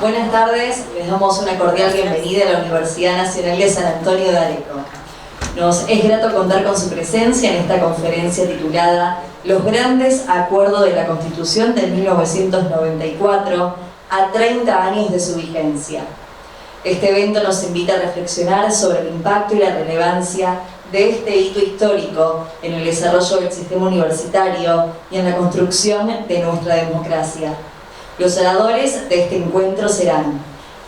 Buenas tardes, les damos una cordial bienvenida a la Universidad Nacional de San Antonio de Areco. Nos es grato contar con su presencia en esta conferencia titulada Los grandes acuerdos de la Constitución de 1994 a 30 años de su vigencia. Este evento nos invita a reflexionar sobre el impacto y la relevancia de este hito histórico en el desarrollo del sistema universitario y en la construcción de nuestra democracia. Los oradores de este encuentro serán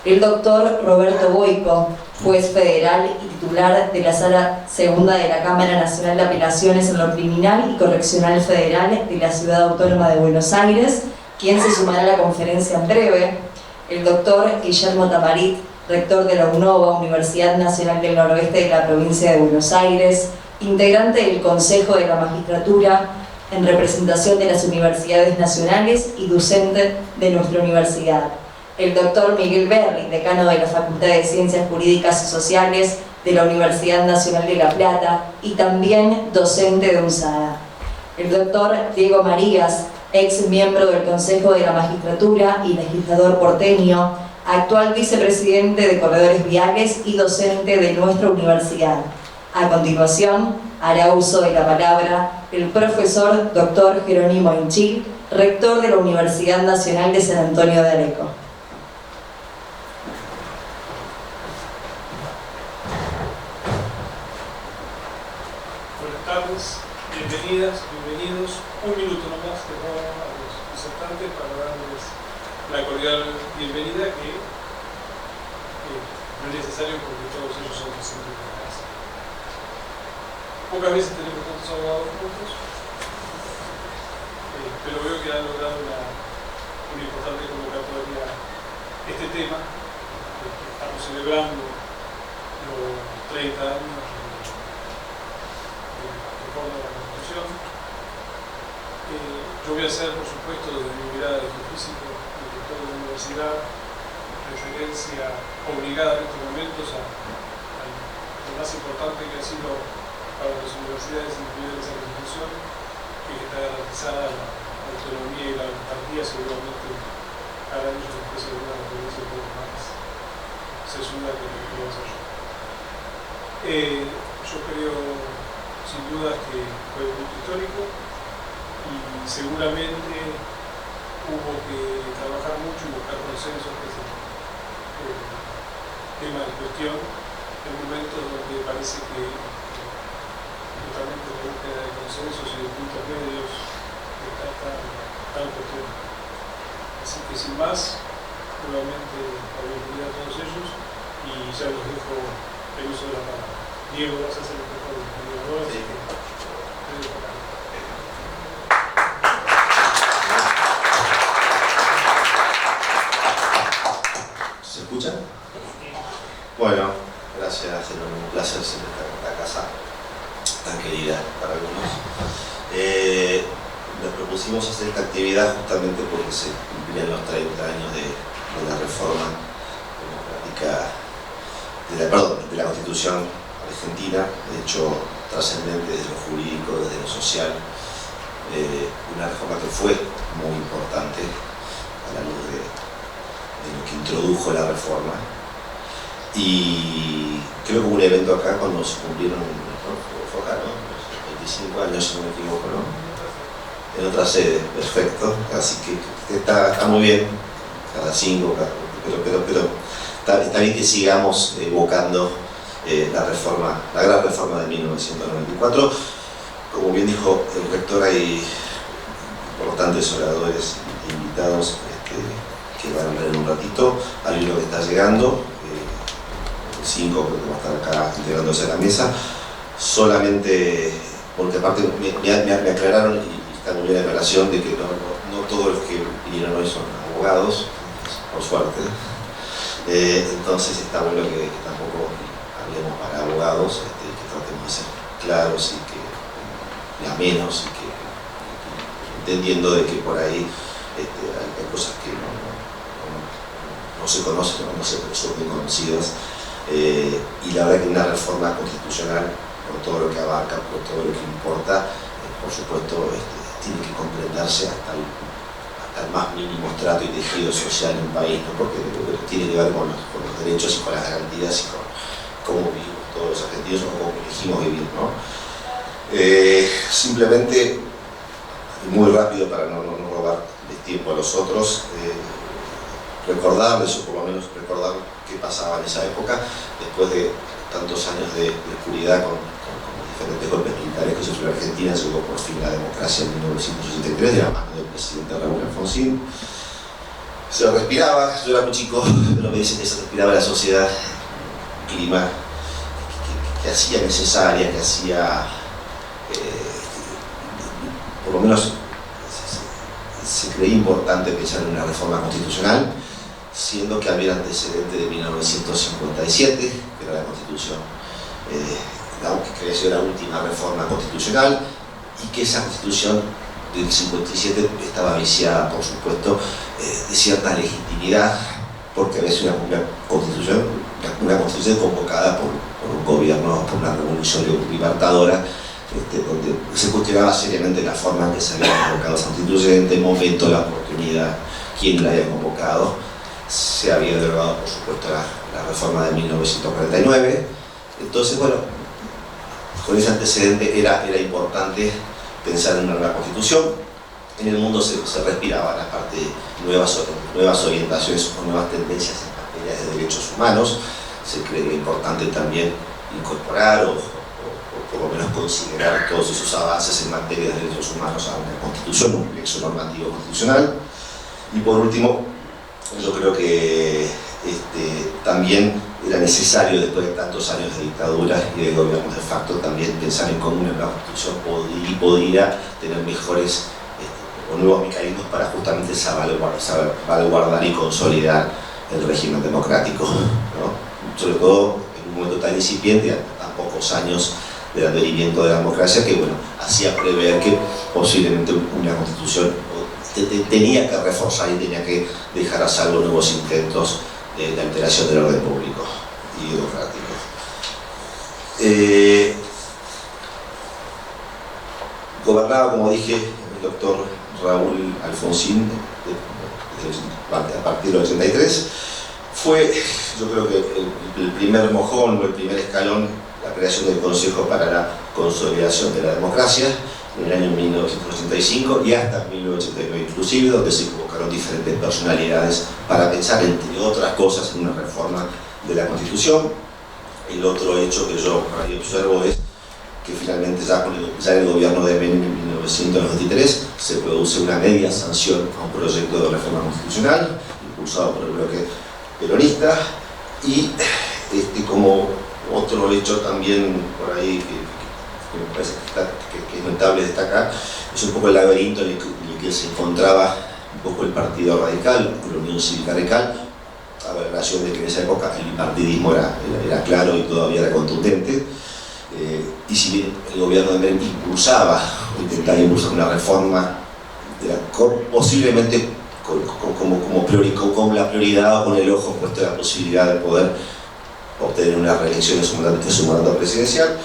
el doctor Roberto Boico, juez federal y titular de la Sala Segunda de la Cámara Nacional de Apelaciones en lo Criminal y Correccional Federal de la Ciudad Autónoma de Buenos Aires, quien se sumará a la conferencia en breve. El doctor Guillermo Tamarit, rector de la UNOVA, Universidad Nacional del Noroeste de la Provincia de Buenos Aires, integrante del Consejo de la Magistratura, en representación de las universidades nacionales y docente de nuestra universidad. El doctor Miguel Berri, decano de la Facultad de Ciencias Jurídicas y Sociales de la Universidad Nacional de La Plata y también docente de UNSADA. El doctor Diego Marías, ex miembro del Consejo de la Magistratura y legislador porteño, actual vicepresidente de Corredores Viales y docente de nuestra universidad. A continuación, hará uso de la palabra el profesor Dr. Jerónimo Inchil, rector de la Universidad Nacional de San Antonio de Areco. Buenas tardes, bienvenidas, bienvenidos. Un minuto nomás que robo a los disertantes para darles la cordial bienvenida que no es necesario porque todos ellos son docentes de la casa. Pocas veces tenemos tantos abogados juntos, pero veo que han logrado una importante convocatoria este tema. Estamos celebrando los 30 años de reforma de la Constitución. Yo voy a hacer, por supuesto, desde mi mirada de físico, director de la universidad, referencia obligada en estos momentos a lo más importante que ha sido para las universidades incluidas esa Constitución, que está garantizada la autonomía y la autarquía. Seguramente cada año después de una referencia un poco más sesuda que lo que voy a hacer yo. Yo creo, sin duda, que fue un hito histórico y seguramente hubo que trabajar mucho y buscar consensos, que es el tema de cuestión, en momentos donde parece que justamente la búsqueda de consensos y de puntos medios está tan cuestionada. Así que sin más, nuevamente la bienvenida a todos ellos y ya les dejo el uso de la palabra. Diego, vas a hacer el mejor de los así que te dejo acá. ¿Se escucha? Bueno, gracias, era un placer siempre estar en esta casa tan querida para algunos. Nos propusimos hacer esta actividad justamente porque se cumplían los 30 años de la reforma democrática, de la Constitución argentina, de hecho trascendente desde lo jurídico, desde lo social, una reforma que fue muy importante a la luz de lo que introdujo la reforma. Y creo que hubo un evento acá cuando se cumplieron, fue acá, ¿no? 25 años, si no me equivoco, ¿no? En otra sede, perfecto, así que está muy bien, cada 5, pero está bien que sigamos evocando la gran reforma de 1994. Como bien dijo el rector, hay importantes oradores invitados que van a hablar en un ratito. Hay uno que está llegando, 5 creo que va a estar acá integrándose a la mesa, solamente porque aparte me aclararon y está muy bien la aclaración de que no todos los que vinieron hoy son abogados, por suerte. Entonces está bueno que tampoco hablemos para abogados, que tratemos de ser claros y amenos, y que entendiendo de que por ahí hay cosas que no se conocen o no son bien conocidas. Y la verdad que una reforma constitucional, por todo lo que abarca, por todo lo que importa, por supuesto, tiene que comprenderse hasta hasta el más mínimo estrato y tejido social en un país, ¿no? Porque tiene que ver con los derechos y con las garantías y con cómo vivimos todos los argentinos o cómo elegimos vivir, ¿no? Simplemente, muy rápido para no robarles tiempo a los otros, recordarles, o por lo menos recordar qué pasaba en esa época, después de tantos años de oscuridad con diferentes golpes militares que sufrió Argentina. Llegó por fin la democracia en 1983 de la mano del presidente Raúl Alfonsín. Se lo respiraba, yo era muy chico, pero me dicen que se respiraba la sociedad, un clima que hacía necesaria, que hacía, por lo menos se creía importante pensar en una reforma constitucional, siendo que había antecedente de 1957, que era la Constitución, que había sido la última reforma constitucional, y que esa Constitución del 57 estaba viciada, por supuesto, de cierta legitimidad, porque había sido una constitución convocada por un gobierno, por una revolución libertadora, donde se cuestionaba seriamente la forma en que se había convocado esa constituyente, el momento, la oportunidad, quién la había convocado. Se había derogado, por supuesto, la reforma de 1949. Entonces, bueno, con ese antecedente era importante pensar en una nueva constitución. En el mundo se respiraba la parte de nuevas orientaciones o nuevas tendencias en materia de derechos humanos. Se creía importante también incorporar o por lo menos considerar todos esos avances en materia de derechos humanos a una constitución, un plexo normativo constitucional. Y por último, yo creo que también era necesario, después de tantos años de dictadura y de gobiernos de facto, también pensar en cómo una nueva constitución podría tener mejores o nuevos mecanismos para justamente salvaguardar y consolidar el régimen democrático, ¿no? Sobre todo en un momento tan incipiente, a tan pocos años del advenimiento de la democracia, que bueno, hacía prever que posiblemente una constitución tenía que reforzar y tenía que dejar a salvo nuevos intentos de alteración del orden público y democrático. Gobernaba, como dije, el doctor Raúl Alfonsín a partir del 83. Fue, yo creo que el primer mojón o el primer escalón, la creación del Consejo para la Consolidación de la Democracia en el año 1985 y hasta 1989 inclusive, donde se convocaron diferentes personalidades para pensar, entre otras cosas, en una reforma de la Constitución. El otro hecho que yo ahí observo es que finalmente ya en el gobierno de Menem en 1993 se produce una media sanción a un proyecto de reforma constitucional impulsado por el bloque peronista, y como otro hecho también por ahí que me parece que es notable destacar, es un poco el laberinto en el que se encontraba un poco el Partido Radical, la Unión Cívica Radical, a la relación de que en esa época el bipartidismo era claro y todavía era contundente, y si bien el gobierno de Menem impulsaba o intentaba impulsar una reforma posiblemente con la prioridad o con el ojo puesto en la posibilidad de poder obtener una reelección en su mandato presidencial,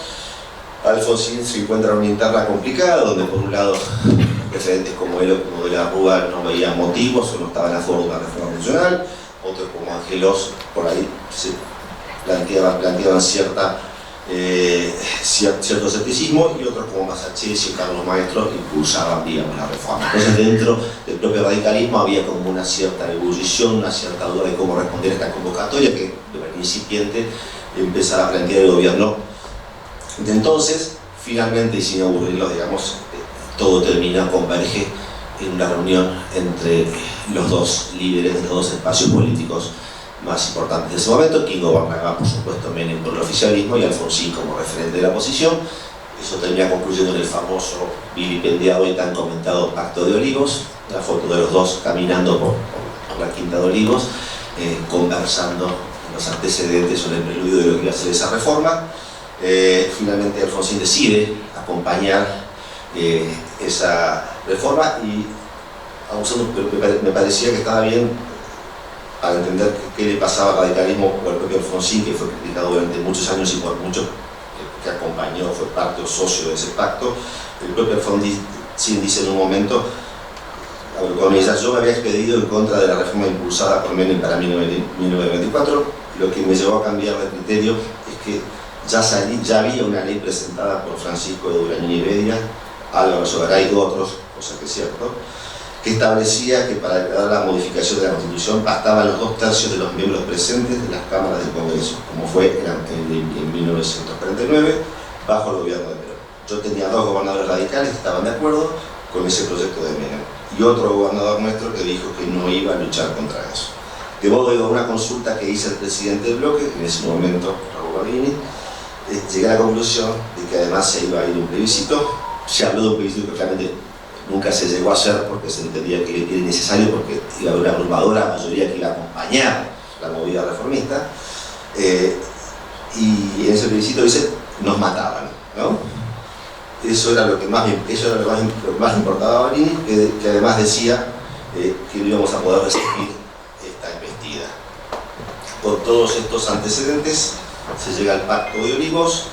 Alfonsín se encuentra en una interna complicada, donde por un lado referentes como él o como de la Rúa no veían motivos o no estaban a favor de una reforma constitucional, otros como Angelos por ahí se planteaban cierto escepticismo, y otros como Masachesi y Carlos Maestro impulsaban, digamos, la reforma. Entonces dentro del propio radicalismo había como una cierta ebullición, una cierta duda de cómo responder a esta convocatoria que de manera incipiente empezaba a plantear el gobierno. Entonces, finalmente, y sin aburrirlos, digamos, todo termina, converge en una reunión entre los dos líderes de los dos espacios políticos más importantes de ese momento, quien gobernaba, por supuesto, Menem por el oficialismo y Alfonsín como referente de la oposición. Eso termina concluyendo en el famoso, vilipendiado y tan comentado Pacto de Olivos, la foto de los dos caminando por la Quinta de Olivos, conversando los antecedentes sobre el preludio de lo que iba a ser esa reforma. Finalmente Alfonsín decide acompañar esa reforma, y me parecía que estaba bien para entender qué le pasaba al radicalismo o al propio Alfonsín, que fue criticado durante muchos años y por muchos que acompañó, fue parte o socio de ese pacto. El propio Alfonsín dice en un momento, abro comillas, yo me había expedido en contra de la reforma impulsada por Menem para 1924, lo que me llevó a cambiar de criterio es que ya había una ley presentada por Francisco de Durañón y Bedia, Álvaro Sogaray y otros, cosa que es cierto, que establecía que para declarar la modificación de la Constitución bastaban los 2/3 de los miembros presentes de las cámaras del Congreso, como fue en 1949, bajo el gobierno de Perón. Yo tenía 2 gobernadores radicales que estaban de acuerdo con ese proyecto de Menem, y otro gobernador nuestro que dijo que no iba a luchar contra eso. De modo que con una consulta que hizo el presidente del bloque, en ese momento, Raúl Guardini, llegué a la conclusión de que además se iba a ir un plebiscito. Se habló de un plebiscito que realmente nunca se llegó a hacer porque se entendía que era innecesario, porque iba a haber una abrumadora mayoría que iba a acompañar la movida reformista, y en ese plebiscito dice, nos mataban, ¿no? Eso era lo que más importaba a Guardini, que además decía que no íbamos a poder resistir esta embestida. Con todos estos antecedentes se llega al Pacto de Olivos.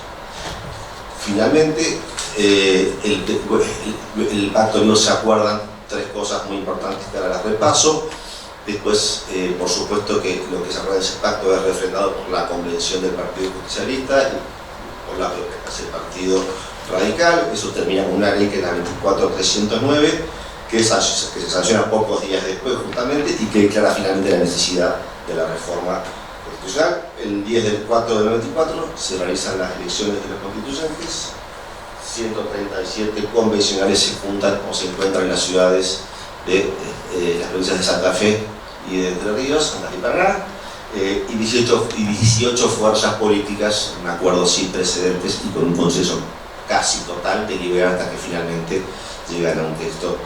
Finalmente, el Pacto de Olivos se acuerdan 3 cosas muy importantes que ahora las repaso. Después, por supuesto que lo que se acuerda de ese pacto es refrendado por la convención del Partido Justicialista y por la propia del Partido Radical. Eso termina con una ley que es la 24.309, que se sanciona pocos días después justamente y que declara finalmente la necesidad de la reforma constitucional. El 10 del 4 del 94 se realizan las elecciones de los constituyentes. 137 convencionales se juntan o se encuentran en las ciudades de las provincias de Santa Fe y de Entre Ríos, Santa Fe y Paraná, y 18 fuerzas políticas, un acuerdo sin precedentes y con un consenso casi total, deliberan hasta que finalmente llegan a un texto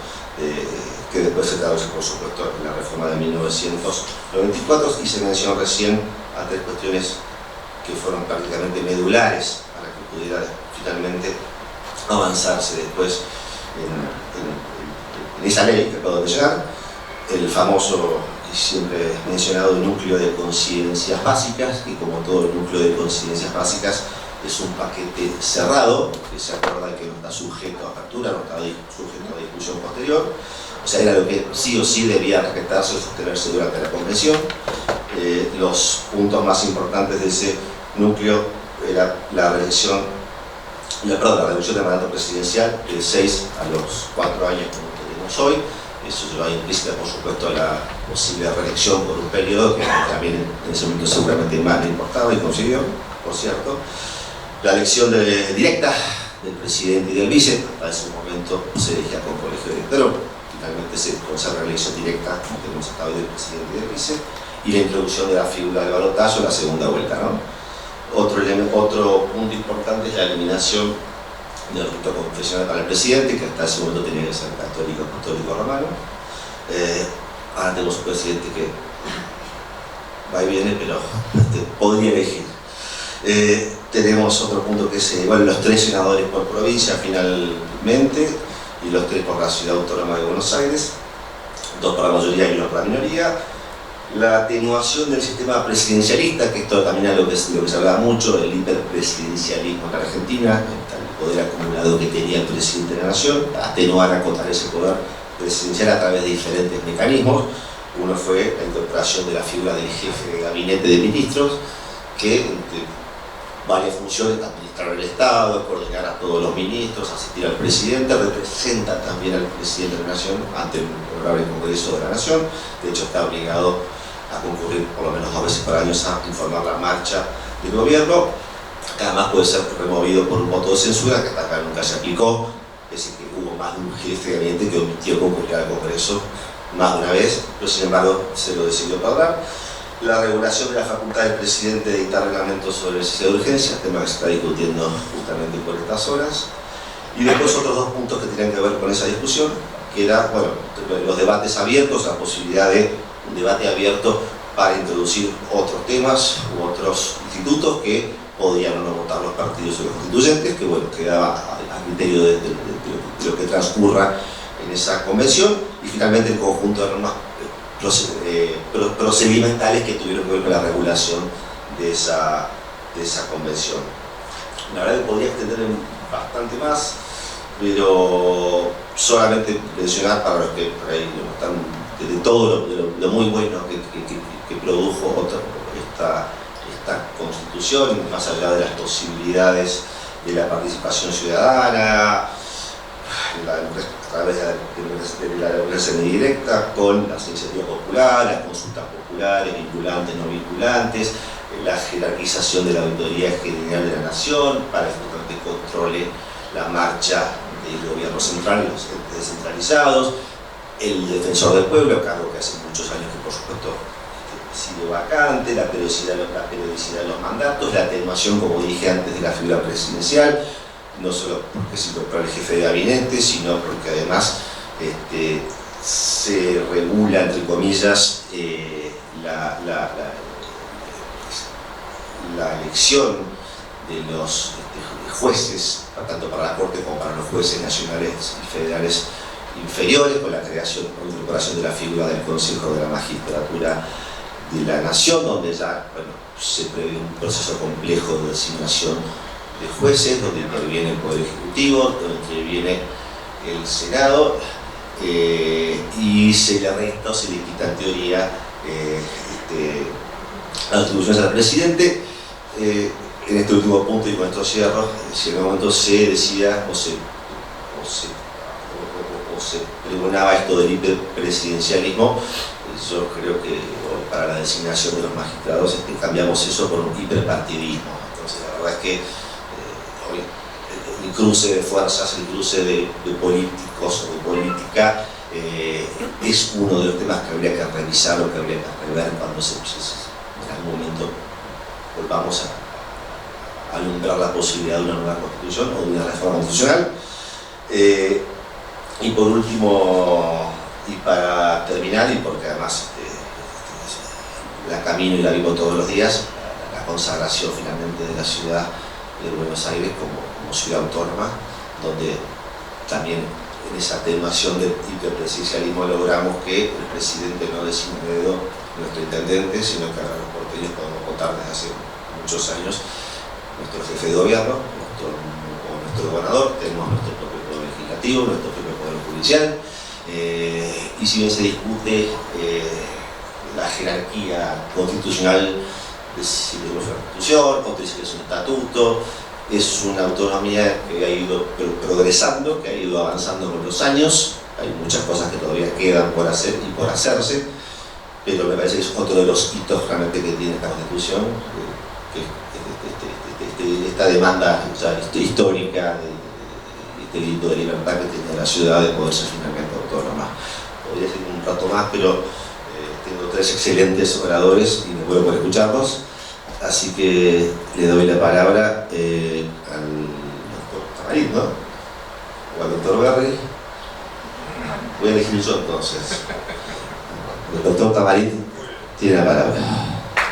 que después se traduce, por supuesto, en la reforma de 1994, y se mencionó recién a 3 cuestiones que fueron prácticamente medulares para que pudiera finalmente avanzarse después en esa ley que acabo de mencionar, el famoso y siempre mencionado núcleo de conciencias básicas, que como todo el núcleo de conciencias básicas es un paquete cerrado, que se acuerda que no está sujeto a apertura, no está sujeto a discusión posterior, o sea, era lo que sí o sí debía respetarse o sostenerse durante la convención. Los puntos más importantes de ese núcleo era la reducción del mandato presidencial de 6 a los 4 años como tenemos hoy. Eso lleva implícita, por supuesto, la posible reelección por un periodo que también en ese momento seguramente más le importaba y consiguió, por cierto. La elección directa del presidente y del vice, hasta ese momento se elegía con colegio director, finalmente se consagra la elección directa, como tenemos hasta hoy, del presidente y del vice, y la introducción de la figura del balotaje en la segunda vuelta, ¿no? Otro punto importante es la eliminación del rito confesional para el presidente, que hasta ese momento tenía que ser católico, apostólico, romano. Ahora tenemos un presidente que va y viene, pero podría elegir. Tenemos otro punto que es los 3 senadores por provincia finalmente, y los 3 por la ciudad autónoma de Buenos Aires, 2 para la mayoría y 1 para la minoría. La atenuación del sistema presidencialista, que esto también es lo que se hablaba mucho, el hiperpresidencialismo en la Argentina, el poder acumulado que tenía el presidente de la nación, atenuar, acotar ese poder presidencial a través de diferentes mecanismos. Uno fue la incorporación de la figura del jefe de gabinete de ministros, que entre varias funciones, administrar el Estado, coordinar a todos los ministros, asistir al presidente, representa también al presidente de la nación ante el honorable Congreso de la Nación. De hecho, está obligado a concurrir por lo menos 2 veces por año a informar la marcha del gobierno, que además puede ser removido por un voto de censura, que hasta acá nunca se aplicó, es decir, que hubo más de un jefe de gabinete que omitió concurrir al Congreso más de una vez, pero sin embargo se lo decidió pagar. La regulación de la facultad del presidente de dictar reglamentos sobre necesidad de urgencia, tema que se está discutiendo justamente por estas horas. Y después otros 2 puntos que tienen que ver con esa discusión, que era, bueno, los debates abiertos, la posibilidad de un debate abierto para introducir otros temas u otros institutos que podían o no votar los partidos o los constituyentes, que bueno, quedaba a criterio de lo que transcurra en esa convención. Y finalmente el conjunto de normas procedimentales que tuvieron que ver con la regulación de esa convención. La verdad que podría extender bastante más. pero solamente mencionar para los que por ahí no están, de todo lo muy bueno que produjo esta Constitución, más allá de las posibilidades de la participación ciudadana, a través de la democracia indirecta, con las iniciativas populares, las consultas populares, vinculantes, no vinculantes, la jerarquización de la Auditoría General de la Nación para que controle la marcha del gobierno central y los entes descentralizados, el defensor del pueblo, cargo que hace muchos años que por supuesto sigue vacante, la periodicidad de los mandatos, la atenuación, como dije antes, de la figura presidencial, no solo porque se incorpora el jefe de gabinete, sino porque además se regula, entre comillas, la elección de los jueces, tanto para la Corte como para los jueces nacionales y federales inferiores, con la creación o incorporación de la figura del Consejo de la Magistratura de la Nación, donde ya se prevé un proceso complejo de designación de jueces, donde interviene el Poder Ejecutivo, donde interviene el Senado, y se le resta o se le quita en teoría las atribuciones al presidente. En este último punto, y con esto cierro, si en algún momento se decía o se pregonaba esto del hiperpresidencialismo, yo creo que para la designación de los magistrados cambiamos eso por un hiperpartidismo. Entonces la verdad es que hoy el cruce de fuerzas, el cruce de políticos o de política es uno de los temas que habría que revisar o que habría que rever cuando en algún momento volvamos a alumbrar la posibilidad de una nueva constitución o de una reforma constitucional. Y por último, y para terminar, y porque además la camino y la vivo todos los días, la consagración finalmente de la ciudad de Buenos Aires como ciudad autónoma, donde también en esa atenuación del hiperpresidencialismo logramos que el presidente no designe a dedo nuestro intendente, sino que ahora los porteños podemos contar desde hace muchos años nuestro jefe de gobierno, nuestro gobernador, tenemos nuestro propio poder legislativo, nuestro propio poder judicial, y si bien se discute la jerarquía constitucional, si tenemos una constitución, otro dice que es un estatuto, es una autonomía que ha ido progresando, que ha ido avanzando con los años. Hay muchas cosas que todavía quedan por hacer y por hacerse, pero me parece que es otro de los hitos realmente que tiene esta Constitución, esta demanda histórica, este grito de libertad que tiene la ciudad de poder ser finalmente autónoma. Podría seguir un rato más, pero tengo tres excelentes oradores y me muero por escucharlos, así que le doy la palabra al doctor Tamarit, ¿no? O al doctor Berry. Voy a elegir yo entonces. El doctor Tamarit tiene la palabra.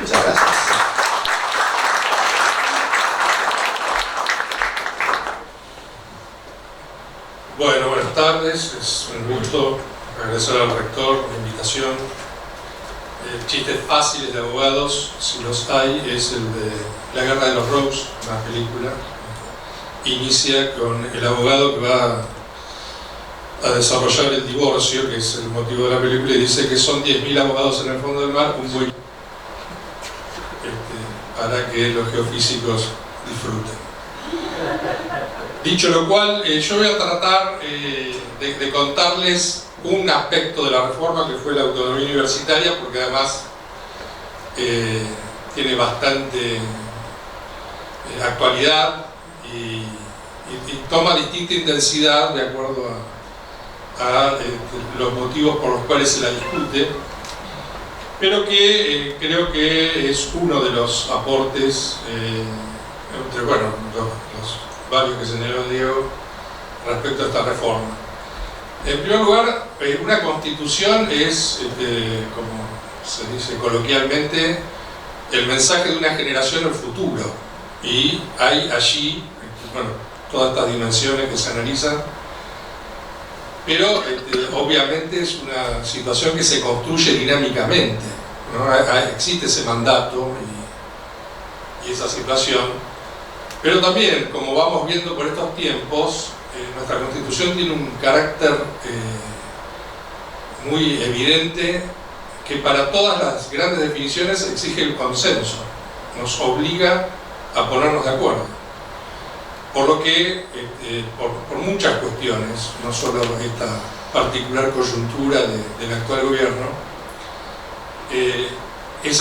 Muchas gracias. Bueno, buenas tardes, es un gusto agradecer al rector la invitación. Chistes fáciles de abogados, si los hay, es el de La Guerra de los Rose, una película. Inicia con el abogado que va a desarrollar el divorcio, que es el motivo de la película, y dice que son 10.000 abogados en el fondo del mar, un buen para que los geofísicos disfruten. Dicho lo cual, yo voy a tratar de contarles un aspecto de la reforma que fue la autonomía universitaria, porque además tiene bastante actualidad y toma distinta intensidad de acuerdo a los motivos por los cuales se la discute, pero que creo que es uno de los aportes entre los varios que señaló Diego respecto a esta reforma. En primer lugar, una constitución es, como se dice coloquialmente, el mensaje de una generación al futuro, y hay allí todas estas dimensiones que se analizan, pero obviamente es una situación que se construye dinámicamente, ¿no? Existe ese mandato y esa situación, Pero también, como vamos viendo por estos tiempos, nuestra Constitución tiene un carácter muy evidente que para todas las grandes definiciones exige el consenso, nos obliga a ponernos de acuerdo. Por lo que, por muchas cuestiones, no solo esta particular coyuntura del actual gobierno, es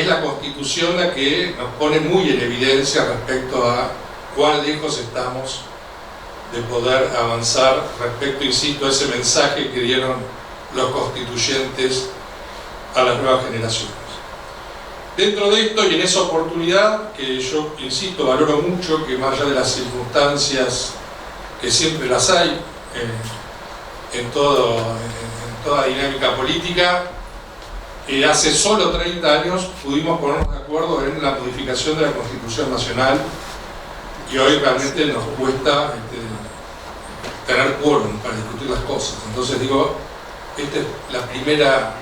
la Constitución la que nos pone muy en evidencia respecto a cuán lejos estamos de poder avanzar respecto, insisto, a ese mensaje que dieron los constituyentes a las nuevas generaciones. Dentro de esto y en esa oportunidad, que yo, insisto, valoro mucho, que más allá de las circunstancias que siempre las hay en toda dinámica política, hace solo 30 años pudimos ponernos de acuerdo en la modificación de la Constitución Nacional y hoy realmente nos cuesta tener quórum para discutir las cosas. Entonces digo, esta es la primera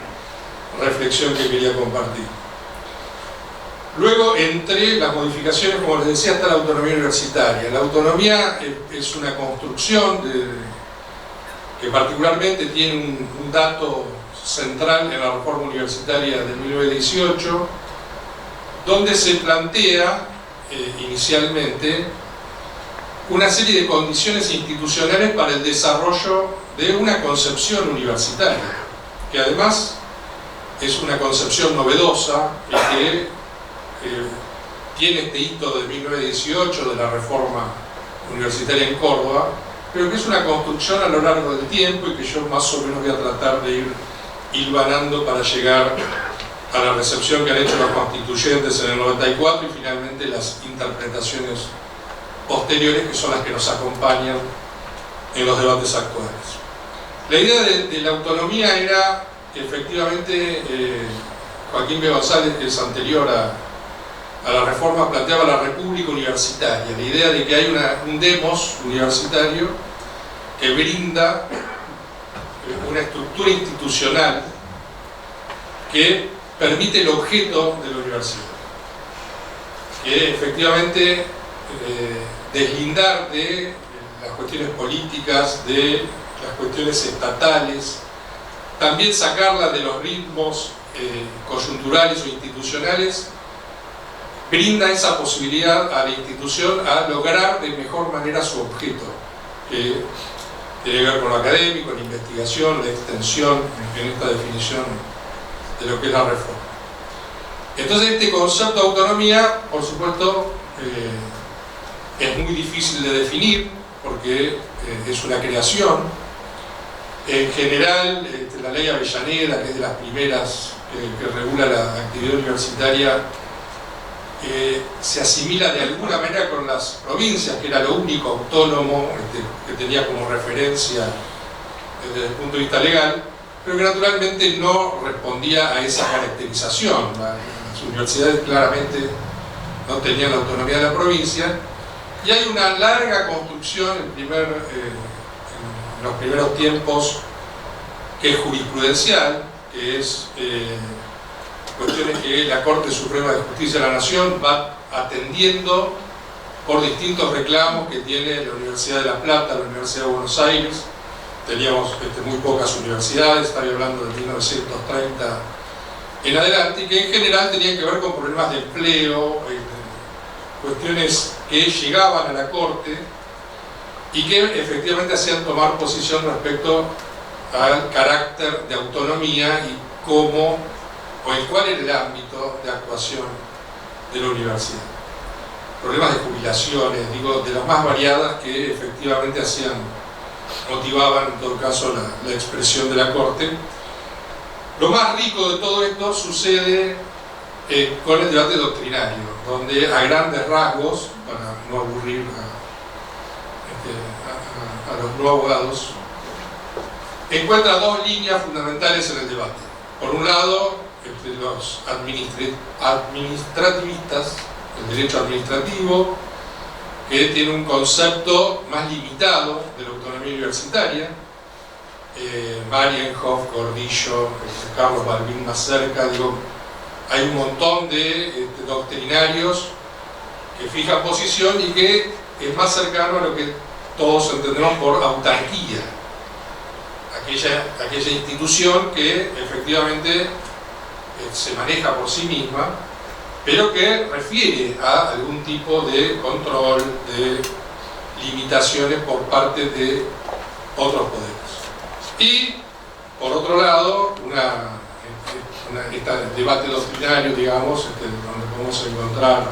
reflexión que quería compartir. Luego, entre las modificaciones, como les decía, está la autonomía universitaria. La autonomía es una construcción que particularmente tiene un dato central en la reforma universitaria de 1918, donde se plantea inicialmente una serie de condiciones institucionales para el desarrollo de una concepción universitaria, que además es una concepción novedosa y que tiene este hito de 1918 de la reforma universitaria en Córdoba, pero que es una construcción a lo largo del tiempo y que yo más o menos voy a tratar de ir hilvanando para llegar a la recepción que han hecho los constituyentes en el 94 y finalmente las interpretaciones posteriores, que son las que nos acompañan en los debates actuales. La idea de la autonomía era, efectivamente, Joaquín B. González, que es anterior a la reforma, planteaba la república universitaria, la idea de que hay un demos universitario que brinda una estructura institucional que permite el objeto de la universidad, que efectivamente deslindar de las cuestiones políticas, de las cuestiones estatales, también sacarla de los ritmos coyunturales o institucionales, brinda esa posibilidad a la institución a lograr de mejor manera su objeto, que tiene que ver con lo académico, la investigación, la extensión, en esta definición de lo que es la reforma. Entonces este concepto de autonomía, por supuesto, es muy difícil de definir porque es una creación. En general, la ley Avellaneda, que es de las primeras que regula la actividad universitaria, se asimila de alguna manera con las provincias, que era lo único autónomo que tenía como referencia desde el punto de vista legal, pero que naturalmente no respondía a esa caracterización. Las universidades claramente no tenían la autonomía de la provincia, y hay una larga construcción en los primeros tiempos que es jurisprudencial, que es cuestiones que la Corte Suprema de Justicia de la Nación va atendiendo por distintos reclamos que tiene la Universidad de La Plata, la Universidad de Buenos Aires. Teníamos muy pocas universidades, estoy hablando de 1930 en adelante, y que en general tenían que ver con problemas de empleo, cuestiones que llegaban a la Corte y que efectivamente hacían tomar posición respecto al carácter de autonomía y cómo o en cuál era el ámbito de actuación de la universidad. Problemas de jubilaciones, digo, de las más variadas, que efectivamente motivaban en todo caso la expresión de la Corte. Lo más rico de todo esto sucede con el debate doctrinario, donde a grandes rasgos, para no aburrir a los no abogados, encuentra dos líneas fundamentales en el debate. Por un lado, los administrativistas, el derecho administrativo, que tiene un concepto más limitado de la autonomía universitaria, Marienhoff, Gordillo, Carlos Balbín más cerca, digo, hay un montón de doctrinarios que fijan posición y que es más cercano a lo que todos entendemos por autarquía, aquella institución que efectivamente se maneja por sí misma, pero que refiere a algún tipo de control, de limitaciones por parte de otros poderes. Y, por otro lado, este debate doctrinario, digamos, donde podemos encontrar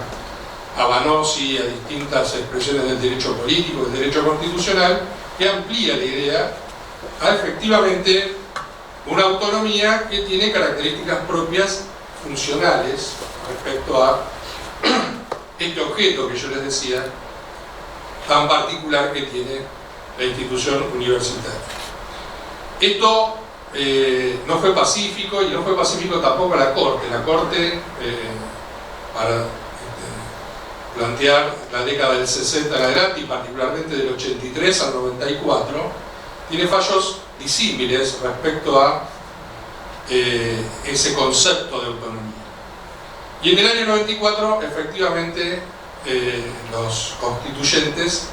a Vanozzi, a distintas expresiones del derecho político, del derecho constitucional, que amplía la idea a efectivamente una autonomía que tiene características propias funcionales respecto a este objeto que yo les decía tan particular que tiene la institución universitaria. Esto no fue pacífico, y no fue pacífico tampoco la Corte. La Corte, para plantear la década del 60 en adelante, y particularmente del 83 al 94, tiene fallos disímiles respecto a ese concepto de autonomía. Y en el año 94, efectivamente, los constituyentes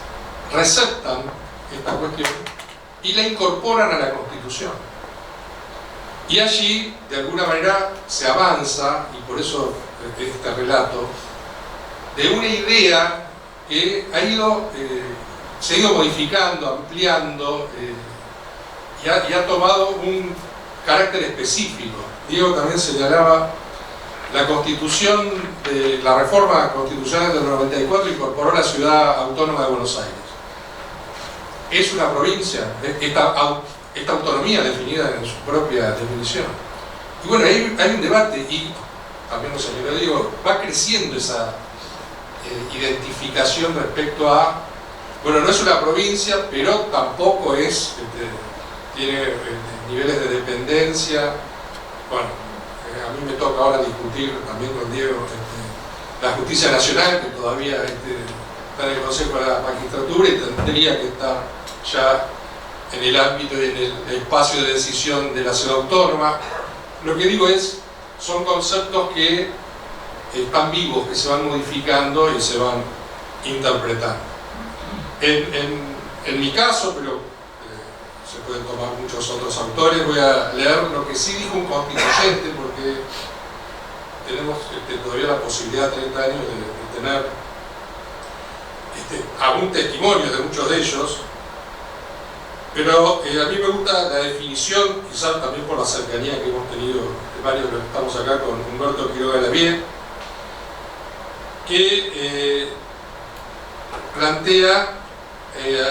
receptan esta cuestión y la incorporan a la Constitución. Y allí, de alguna manera, se avanza, y por eso este relato, de una idea que se ha ido modificando, ampliando, y ha tomado un carácter específico. Diego también señalaba la Constitución, la reforma constitucional del 94 incorporó la Ciudad Autónoma de Buenos Aires. Es una provincia, esta autonomía definida en su propia definición. Y bueno, hay un debate, y también lo señaló Diego, va creciendo esa identificación respecto a, bueno, no es una provincia, pero tampoco tiene niveles de dependencia. Bueno, a mí me toca ahora discutir también con Diego la justicia nacional, que todavía está en el Consejo de la Magistratura y tendría que estar ya en el ámbito y en el espacio de decisión de la Ciudad Autónoma. Lo que digo son conceptos que están vivos, que se van modificando y se van interpretando. En mi caso, pero se pueden tomar muchos otros autores, voy a leer lo que sí dijo un constituyente, porque tenemos todavía la posibilidad, 30 años, de tener algún testimonio de muchos de ellos. Pero a mí me gusta la definición, quizás también por la cercanía que hemos tenido de varios que estamos acá con Humberto Quiroga Lavie, que plantea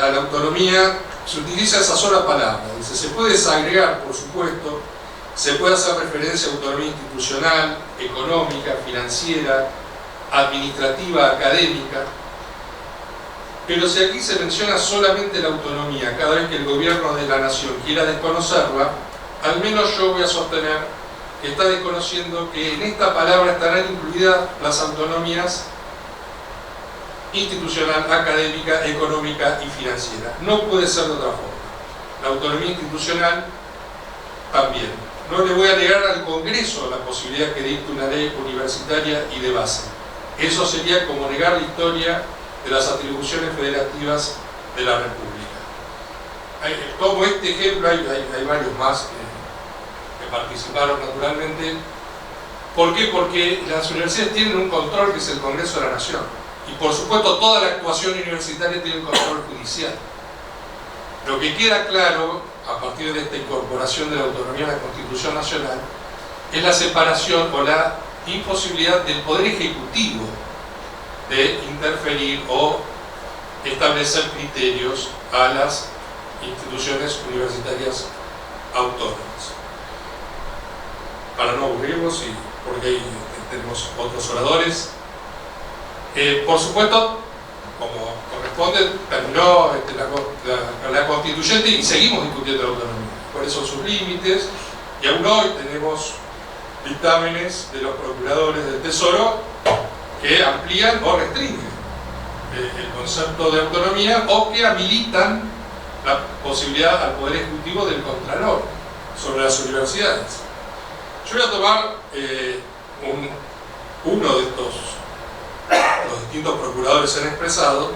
a la autonomía, se utiliza esa sola palabra, dice, se puede desagregar, por supuesto, se puede hacer referencia a autonomía institucional, económica, financiera, administrativa, académica, pero si aquí se menciona solamente la autonomía, cada vez que el gobierno de la nación quiera desconocerla, al menos yo voy a sostener que está desconociendo que en esta palabra estarán incluidas las autonomías institucional, académica, económica y financiera. No puede ser de otra forma. La autonomía institucional también. No le voy a negar al Congreso la posibilidad que dicte una ley universitaria y de base. Eso sería como negar la historia de las atribuciones federativas de la República. Tomo este ejemplo, hay varios más que participaron naturalmente. ¿Por qué? Porque las universidades tienen un control que es el Congreso de la Nación. Y por supuesto toda la actuación universitaria tiene un control judicial. Lo que queda claro, a partir de esta incorporación de la autonomía a la Constitución Nacional, es la separación o la imposibilidad del Poder Ejecutivo de interferir o establecer criterios a las instituciones universitarias autónomas. Para no aburrirnos, y porque ahí tenemos otros oradores, por supuesto, como corresponde, terminó la constituyente y seguimos discutiendo la autonomía. ¿Cuáles son sus límites? Y aún hoy tenemos dictámenes de los procuradores del Tesoro que amplían o restringen el concepto de autonomía, o que habilitan la posibilidad al Poder Ejecutivo del Contralor sobre las universidades. Yo voy a tomar uno de estos los distintos procuradores se han expresado,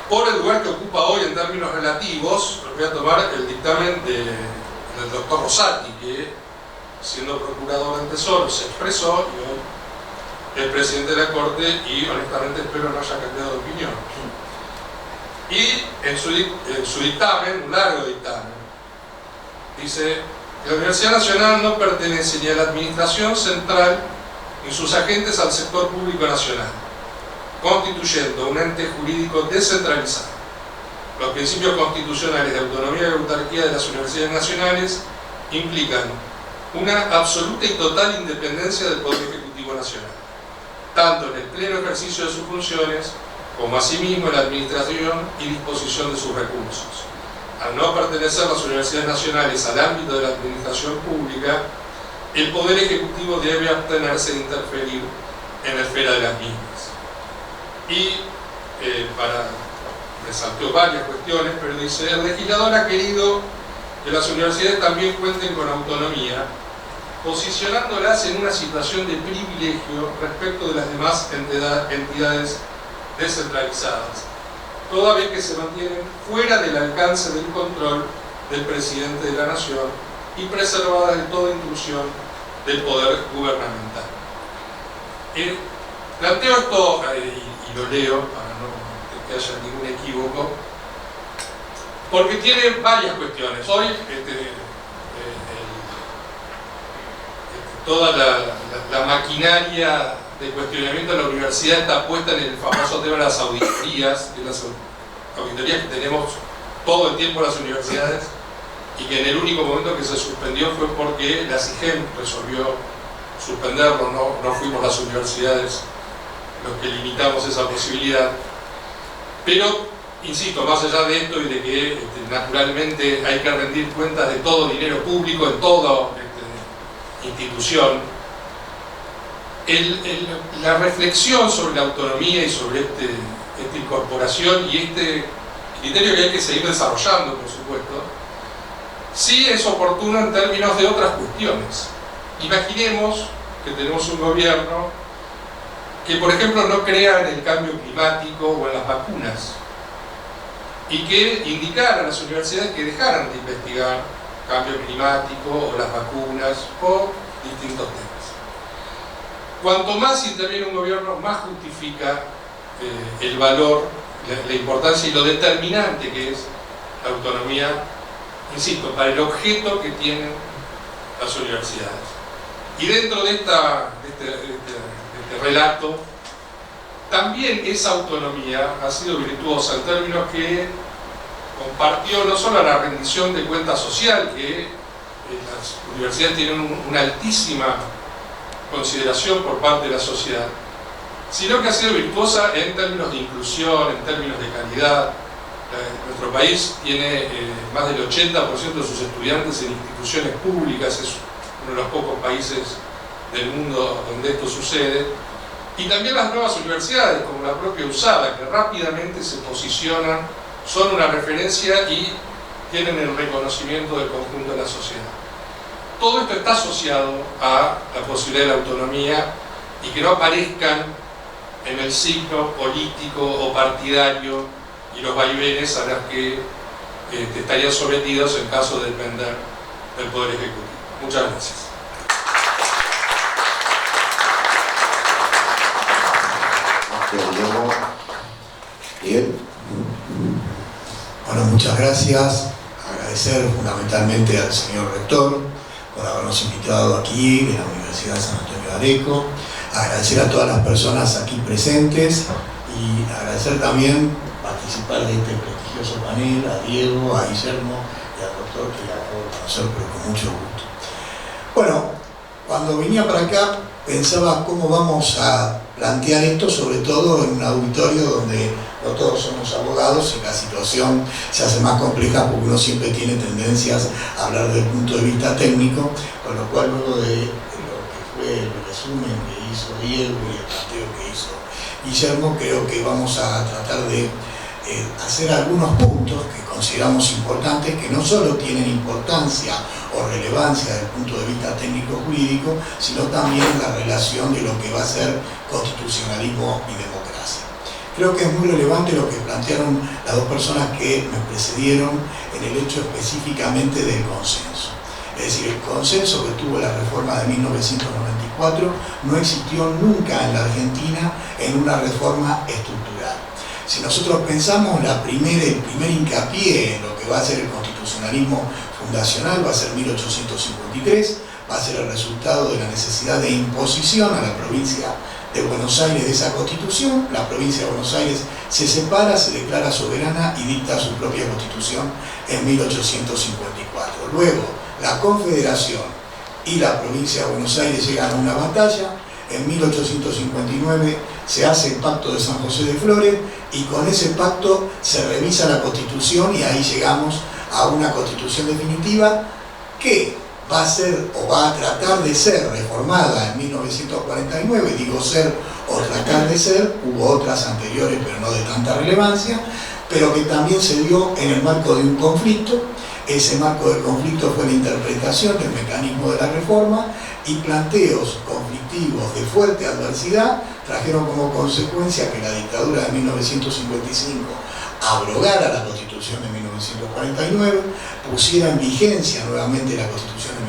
por el lugar que ocupa hoy en términos relativos. Voy a tomar el dictamen del doctor Rosati, que siendo procurador ante Tesoro se expresó y hoy es presidente de la Corte, y honestamente espero no haya cambiado de opinión. Y en su dictamen, un largo dictamen, dice: la Universidad Nacional no pertenece ni a la Administración Central ni sus agentes al sector público nacional, constituyendo un ente jurídico descentralizado. Los principios constitucionales de autonomía y autarquía de las universidades nacionales implican una absoluta y total independencia del Poder Ejecutivo Nacional, tanto en el pleno ejercicio de sus funciones, como asimismo en la administración y disposición de sus recursos. Al no pertenecer las universidades nacionales al ámbito de la administración pública, el Poder Ejecutivo debe abstenerse de interferir en la esfera de las mismas. Y resaltó varias cuestiones, pero dice: el legislador ha querido que las universidades también cuenten con autonomía, posicionándolas en una situación de privilegio respecto de las demás entidades descentralizadas, toda vez que se mantienen fuera del alcance del control del presidente de la Nación y preservadas de toda intrusión del poder gubernamental. Planteo esto, y lo leo para no que haya ningún equívoco, porque tiene varias cuestiones. Hoy toda la maquinaria de cuestionamiento de la universidad está puesta en el famoso tema de las auditorías, que tenemos todo el tiempo en las universidades, y que en el único momento que se suspendió fue porque la CIGEM resolvió suspenderlo. No fuimos las universidades los que limitamos esa posibilidad. Pero, insisto, más allá de esto y de que naturalmente hay que rendir cuentas de todo dinero público en toda institución, la reflexión sobre la autonomía y sobre esta incorporación y este criterio que hay que seguir desarrollando, por supuesto, sí es oportuno en términos de otras cuestiones. Imaginemos que tenemos un gobierno que, por ejemplo, no crea en el cambio climático o en las vacunas, y que indicara a las universidades que dejaran de investigar cambio climático o las vacunas o distintos temas. Cuanto más interviene un gobierno, más justifica el valor, la importancia y lo determinante que es la autonomía, insisto, para el objeto que tienen las universidades. Y dentro de este relato, también esa autonomía ha sido virtuosa en términos que compartió no solo la rendición de cuenta social, que las universidades tienen una altísima consideración por parte de la sociedad, sino que ha sido virtuosa en términos de inclusión, en términos de calidad. Nuestro país tiene más del 80% de sus estudiantes en instituciones públicas, es uno de los pocos países del mundo donde esto sucede. Y también las nuevas universidades, como la propia USADA, que rápidamente se posicionan, son una referencia y tienen el reconocimiento del conjunto de la sociedad. Todo esto está asociado a la posibilidad de la autonomía y que no aparezcan en el signo político o partidario y los vaivenes a los que estarían sometidos en caso de depender del Poder Ejecutivo. Muchas gracias. Bien. Bueno, muchas gracias. Agradecer fundamentalmente al señor rector por habernos invitado aquí de la Universidad de San Antonio de Areco. Agradecer a todas las personas aquí presentes y agradecer también participar de este prestigioso panel, a Diego, a Guillermo y al doctor, que la acabo de conocer, pero con mucho gusto. Bueno, cuando venía para acá pensaba cómo vamos a plantear esto, sobre todo en un auditorio donde no todos somos abogados y la situación se hace más compleja porque uno siempre tiene tendencias a hablar desde el punto de vista técnico, con lo cual luego de lo que fue el resumen que hizo Diego y el planteo que hizo Guillermo, creo que vamos a tratar de hacer algunos puntos que consideramos importantes, que no solo tienen importancia o relevancia desde el punto de vista técnico-jurídico, sino también la relación de lo que va a ser constitucionalismo y democracia. Creo que es muy relevante lo que plantearon las dos personas que me precedieron en el hecho específicamente del consenso. Es decir, el consenso que tuvo la reforma de 1994 no existió nunca en la Argentina en una reforma estructural. Si nosotros pensamos, el primer hincapié en lo que va a ser el constitucionalismo fundacional va a ser 1853, va a ser el resultado de la necesidad de imposición a la provincia de Buenos Aires de esa constitución. La provincia de Buenos Aires se separa, se declara soberana y dicta su propia constitución en 1854. Luego, la Confederación y la provincia de Buenos Aires llegan a una batalla. En 1859 se hace el Pacto de San José de Flores y con ese pacto se revisa la Constitución y ahí llegamos a una Constitución definitiva que va a ser o va a tratar de ser reformada en 1949, digo ser o tratar de ser, hubo otras anteriores pero no de tanta relevancia, pero que también se dio en el marco de un conflicto. Ese marco del conflicto fue la interpretación del mecanismo de la reforma y planteos conflictivos de fuerte adversidad trajeron como consecuencia que la dictadura de 1955 abrogara la Constitución de 1949, pusiera en vigencia nuevamente la Constitución de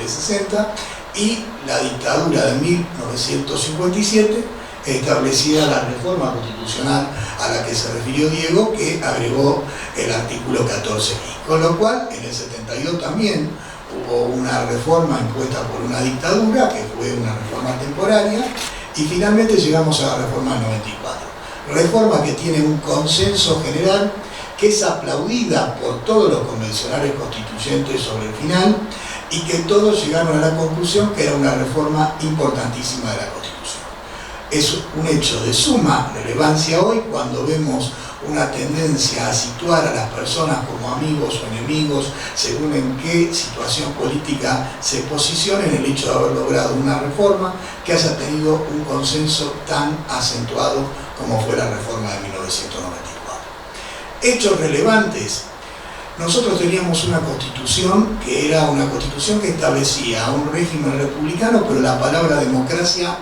1853-60 y la dictadura de 1957 estableciera la reforma constitucional a la que se refirió Diego, que agregó el artículo 14 bis. Con lo cual, en el 72 también hubo una reforma impuesta por una dictadura, que fue una reforma temporaria, y finalmente llegamos a la reforma del 94. Reforma que tiene un consenso general, que es aplaudida por todos los convencionales constituyentes sobre el final, y que todos llegaron a la conclusión que era una reforma importantísima de la Constitución. Es un hecho de suma relevancia hoy cuando vemos una tendencia a situar a las personas como amigos o enemigos según en qué situación política se posicionen, el hecho de haber logrado una reforma que haya tenido un consenso tan acentuado como fue la reforma de 1994. Hechos relevantes. Nosotros teníamos una constitución que era una constitución que establecía un régimen republicano, pero la palabra democracia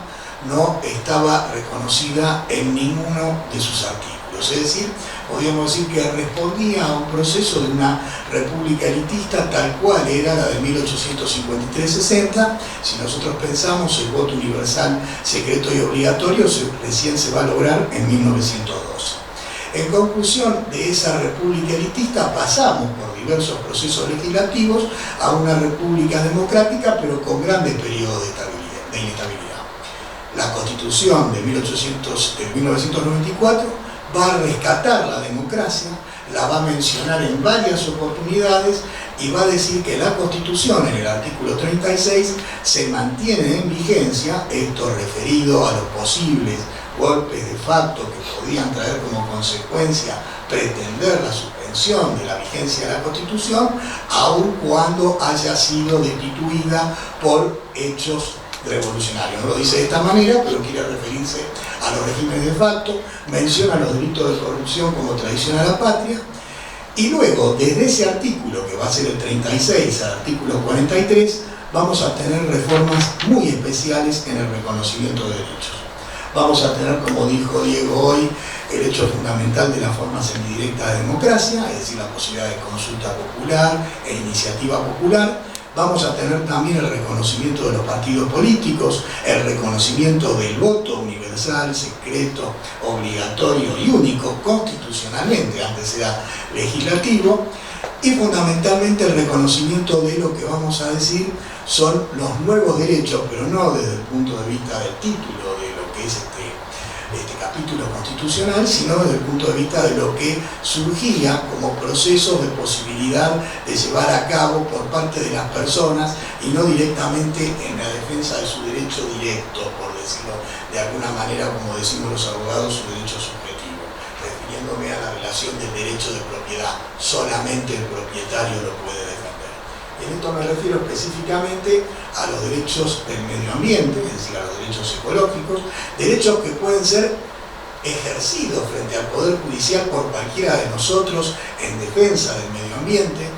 no estaba reconocida en ninguno de sus artículos. Es decir, podríamos decir que respondía a un proceso de una república elitista tal cual era la de 1853-60. Si nosotros pensamos, el voto universal, secreto y obligatorio recién se va a lograr en 1912. En conclusión de esa república elitista pasamos por diversos procesos legislativos a una república democrática, pero con grandes periodos de inestabilidad. La Constitución de 1994 va a rescatar la democracia, la va a mencionar en varias oportunidades y va a decir que la Constitución, en el artículo 36, se mantiene en vigencia, esto referido a los posibles golpes de facto que podían traer como consecuencia pretender la suspensión de la vigencia de la Constitución, aun cuando haya sido destituida por hechos revolucionario. No lo dice de esta manera, pero quiere referirse a los regímenes de facto, menciona los delitos de corrupción como traición a la patria, y luego, desde ese artículo, que va a ser el 36 al artículo 43, vamos a tener reformas muy especiales en el reconocimiento de derechos. Vamos a tener, como dijo Diego hoy, el hecho fundamental de la forma semidirecta de democracia, es decir, la posibilidad de consulta popular e iniciativa popular. Vamos a tener también el reconocimiento de los partidos políticos, el reconocimiento del voto universal, secreto, obligatorio y único constitucionalmente, antes era legislativo, y fundamentalmente el reconocimiento de lo que vamos a decir son los nuevos derechos, pero no desde el punto de vista del título de lo que es este capítulo constitucional, sino desde el punto de vista de lo que surgía como procesos de posibilidad de llevar a cabo por parte de las personas y no directamente en la defensa de su derecho directo, por decirlo de alguna manera, como decimos los abogados, su derecho subjetivo, refiriéndome a la relación del derecho de propiedad. Solamente el propietario lo puede defender. En esto me refiero específicamente a los derechos del medio ambiente, es decir, a los derechos ecológicos, derechos que pueden ser ejercidos frente al Poder Judicial por cualquiera de nosotros en defensa del medio ambiente,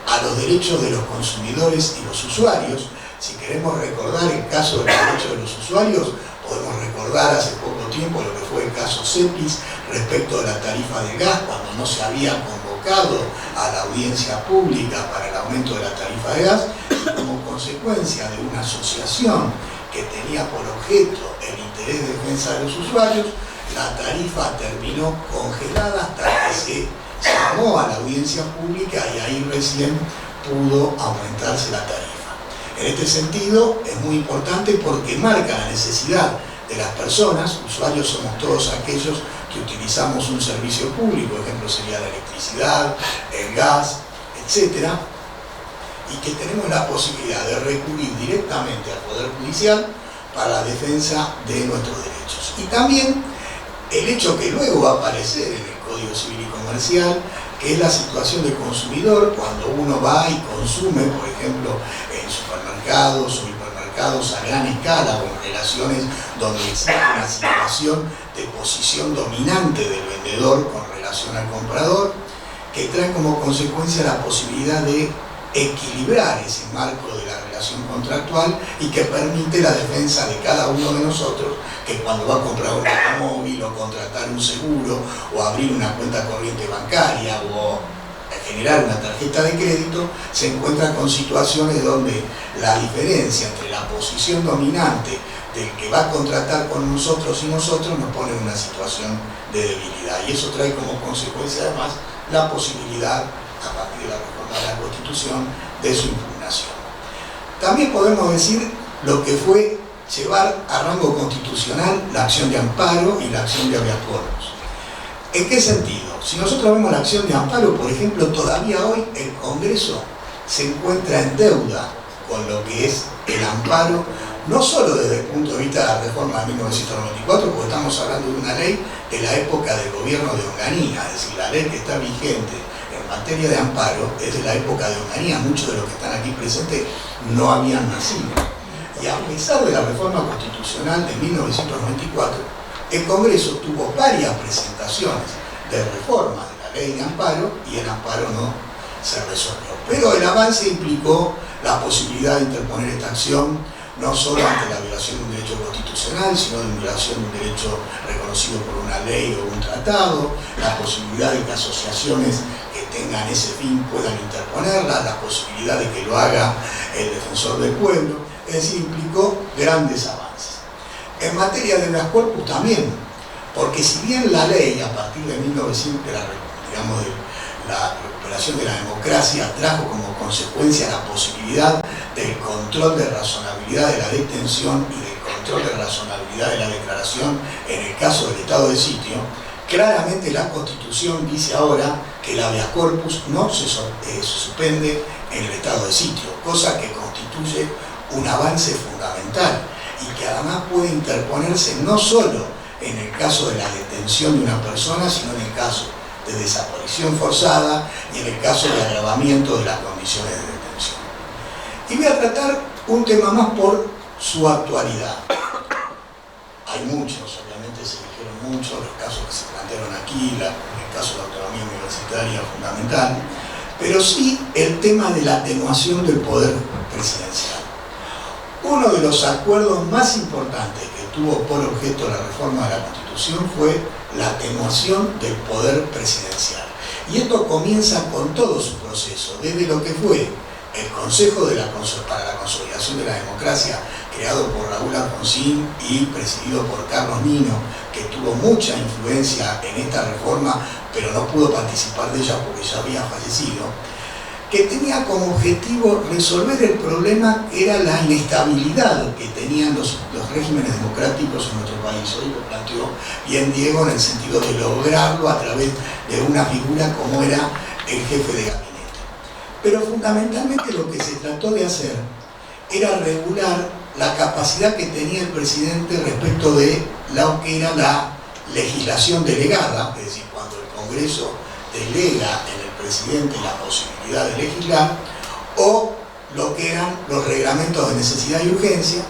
a los derechos de los consumidores y los usuarios. Si queremos recordar el caso de los derechos de los usuarios, podemos recordar hace poco tiempo lo que fue el caso Cepis respecto de la tarifa del gas, cuando no se había convocado a la audiencia pública para el aumento de la tarifa de gas, y como consecuencia de una asociación que tenía por objeto el interés de defensa de los usuarios, la tarifa terminó congelada hasta que se llamó a la audiencia pública y ahí recién pudo aumentarse la tarifa. En este sentido es muy importante porque marca la necesidad de las personas. Usuarios somos todos aquellos que utilizamos un servicio público, por ejemplo sería la electricidad, el gas, etc. Y que tenemos la posibilidad de recurrir directamente al Poder Judicial para la defensa de nuestros derechos. Y también el hecho que luego va a aparecer en el Código Civil y Comercial, que es la situación del consumidor cuando uno va y consume, por ejemplo, en supermercados o hipermercados a gran escala, con relaciones donde existe una situación de posición dominante del vendedor con relación al comprador, que trae como consecuencia la posibilidad de equilibrar ese marco de la relación contractual y que permite la defensa de cada uno de nosotros, que cuando va a comprar un automóvil o contratar un seguro o abrir una cuenta corriente bancaria o generar una tarjeta de crédito, se encuentra con situaciones donde la diferencia entre la posición dominante del que va a contratar con nosotros y nosotros nos pone en una situación de debilidad, y eso trae como consecuencia además la posibilidad, a partir de la reforma de la Constitución, de su impugnación. También podemos decir lo que fue llevar a rango constitucional la acción de amparo y la acción de habeas corpus. ¿En qué sentido? Si nosotros vemos la acción de amparo, por ejemplo, todavía hoy el Congreso se encuentra en deuda con lo que es el amparo, no solo desde el punto de vista de la reforma de 1994, porque estamos hablando de una ley de la época del gobierno de Onganía, es decir, la ley que está vigente en materia de amparo es de la época de Onganía. Muchos de los que están aquí presentes no habían nacido. Y a pesar de la reforma constitucional de 1994, el Congreso tuvo varias presentaciones de reforma de la ley de amparo y el amparo no se resolvió. Pero el avance implicó la posibilidad de interponer esta acción no solo ante la violación de un derecho constitucional, sino de violación de un derecho reconocido por una ley o un tratado, la posibilidad de que asociaciones que tengan ese fin puedan interponerla, la posibilidad de que lo haga el defensor del pueblo, es decir, implicó grandes avances. En materia de habeas corpus también, porque si bien la ley a partir de 1900, de la recuperación de la democracia, trajo como consecuencia la posibilidad del control de razonabilidad de la detención y del control de razonabilidad de la declaración en el caso del estado de sitio, claramente la Constitución dice ahora que el habeas corpus no se suspende en el estado de sitio, cosa que constituye un avance fundamental y que además puede interponerse no solo en el caso de la detención de una persona, sino en el caso de desaparición forzada y en el caso de agravamiento de las condiciones de detención. Y voy a tratar un tema más por su actualidad. Hay muchos, obviamente se dijeron muchos, los casos que se plantearon aquí, el caso de la autonomía universitaria fundamental, pero sí el tema de la atenuación del poder presidencial. Uno de los acuerdos más importantes que tuvo por objeto la reforma de la Constitución fue la atenuación del poder presidencial. Y esto comienza con todo su proceso, desde lo que fue el Consejo para la Consolidación de la Democracia, creado por Raúl Alfonsín y presidido por Carlos Nino, que tuvo mucha influencia en esta reforma, pero no pudo participar de ella porque ya había fallecido, que tenía como objetivo resolver el problema que era la inestabilidad que tenían los regímenes democráticos en nuestro país. Hoy lo planteó bien Diego en el sentido de lograrlo a través de una figura como era el jefe de gabinete. Pero fundamentalmente lo que se trató de hacer era regular la capacidad que tenía el presidente respecto de lo que era la legislación delegada, es decir, cuando el Congreso delega en el presidente la posibilidad de legislar, o lo que eran los reglamentos de necesidad y urgencia.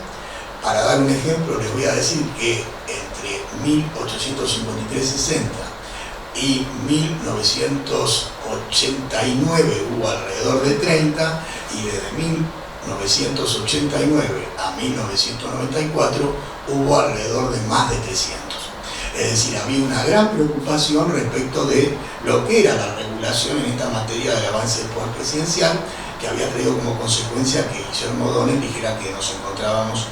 Para dar un ejemplo, les voy a decir que entre 1853-60 y 1989 hubo alrededor de 30, y desde 1989 a 1994 hubo alrededor de más de 300. Es decir, había una gran preocupación respecto de lo que era la regulación en esta materia del avance del poder presidencial, que había traído como consecuencia que Guillermo O'Donnell dijera que nos encontrábamos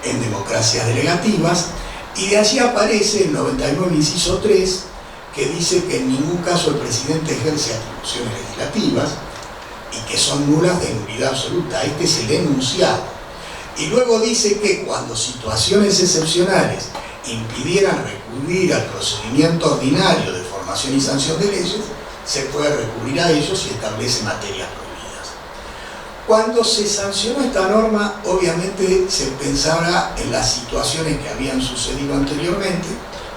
en democracias delegativas, y de allí aparece el 99 inciso 3, que dice que en ningún caso el presidente ejerce atribuciones legislativas y que son nulas de nulidad absoluta. Este es el enunciado. Y luego dice que cuando situaciones excepcionales impidieran recurrir al procedimiento ordinario de formación y sanción de leyes, se puede recurrir a ellos y establece materias prohibidas. Cuando se sancionó esta norma, obviamente se pensaba en las situaciones que habían sucedido anteriormente,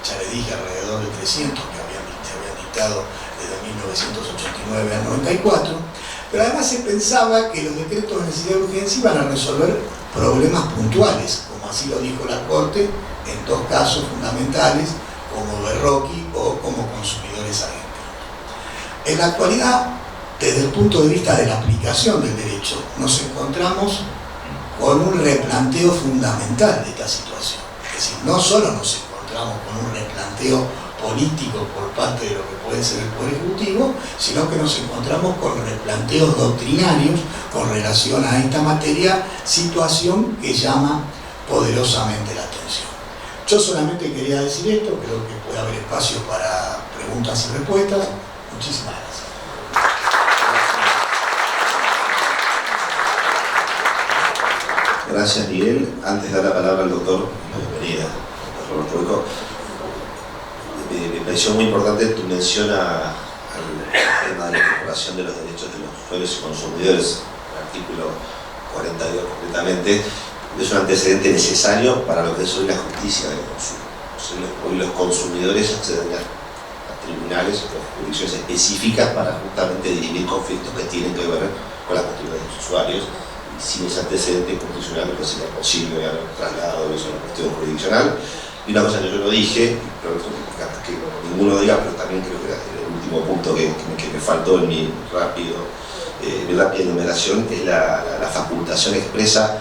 ya les dije alrededor de 300 que se habían dictado desde 1989 al 94, pero además se pensaba que los decretos de necesidad de urgencia iban a resolver problemas puntuales, como así lo dijo la Corte en dos casos fundamentales, como Berroqui o como consumidores argentinos. En la actualidad, desde el punto de vista de la aplicación del derecho, nos encontramos con un replanteo fundamental de esta situación. Es decir, no solo nos encontramos con un replanteo político por parte de lo que puede ser el Poder Ejecutivo, sino que nos encontramos con replanteos doctrinarios con relación a esta materia, situación que llama poderosamente la atención. Yo solamente quería decir esto, creo que puede haber espacio para preguntas y respuestas. Muchísimas gracias. Gracias, Miguel. Antes de dar la palabra al doctor, bienvenida, Roberto Hueco. Me pareció muy importante tu mención al tema de la incorporación de los derechos de los usuarios y consumidores, el artículo 42 concretamente. Es un antecedente necesario para lo que es hoy la justicia del consumo. Hoy los consumidores acceden a tribunales o jurisdicciones específicas para justamente dirimir conflictos que tienen que ver con la postura de los usuarios. Y sin ese antecedente constitucional no sería posible haber trasladado eso a una cuestión jurisdiccional. Y una cosa que yo no dije, que ninguno lo diga, pero también creo que era el último punto que me faltó en mi rápida enumeración, es la facultación expresa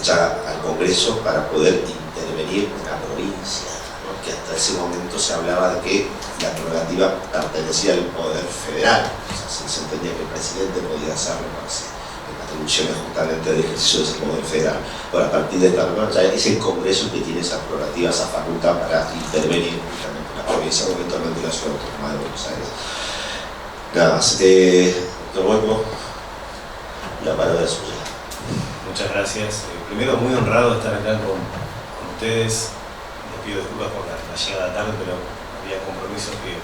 ya al Congreso para poder intervenir en la provincia, ¿no? Que hasta ese momento se hablaba de que la prerrogativa pertenecía al Poder Federal, o sea, se entendía que el presidente podía hacerlo en atribuciones justamente de ejercicio de ese Poder Federal. Pero a partir de esta norma ya es el Congreso que tiene esa prerrogativa, esa facultad para intervenir justamente en la provincia o eventualmente en la Ciudad Autónoma de Buenos Aires. Nada más, doctor Hueco, la palabra es suya. Muchas gracias. Primero, muy honrado de estar acá con ustedes. Les pido disculpas por la llegada tarde, pero había compromisos que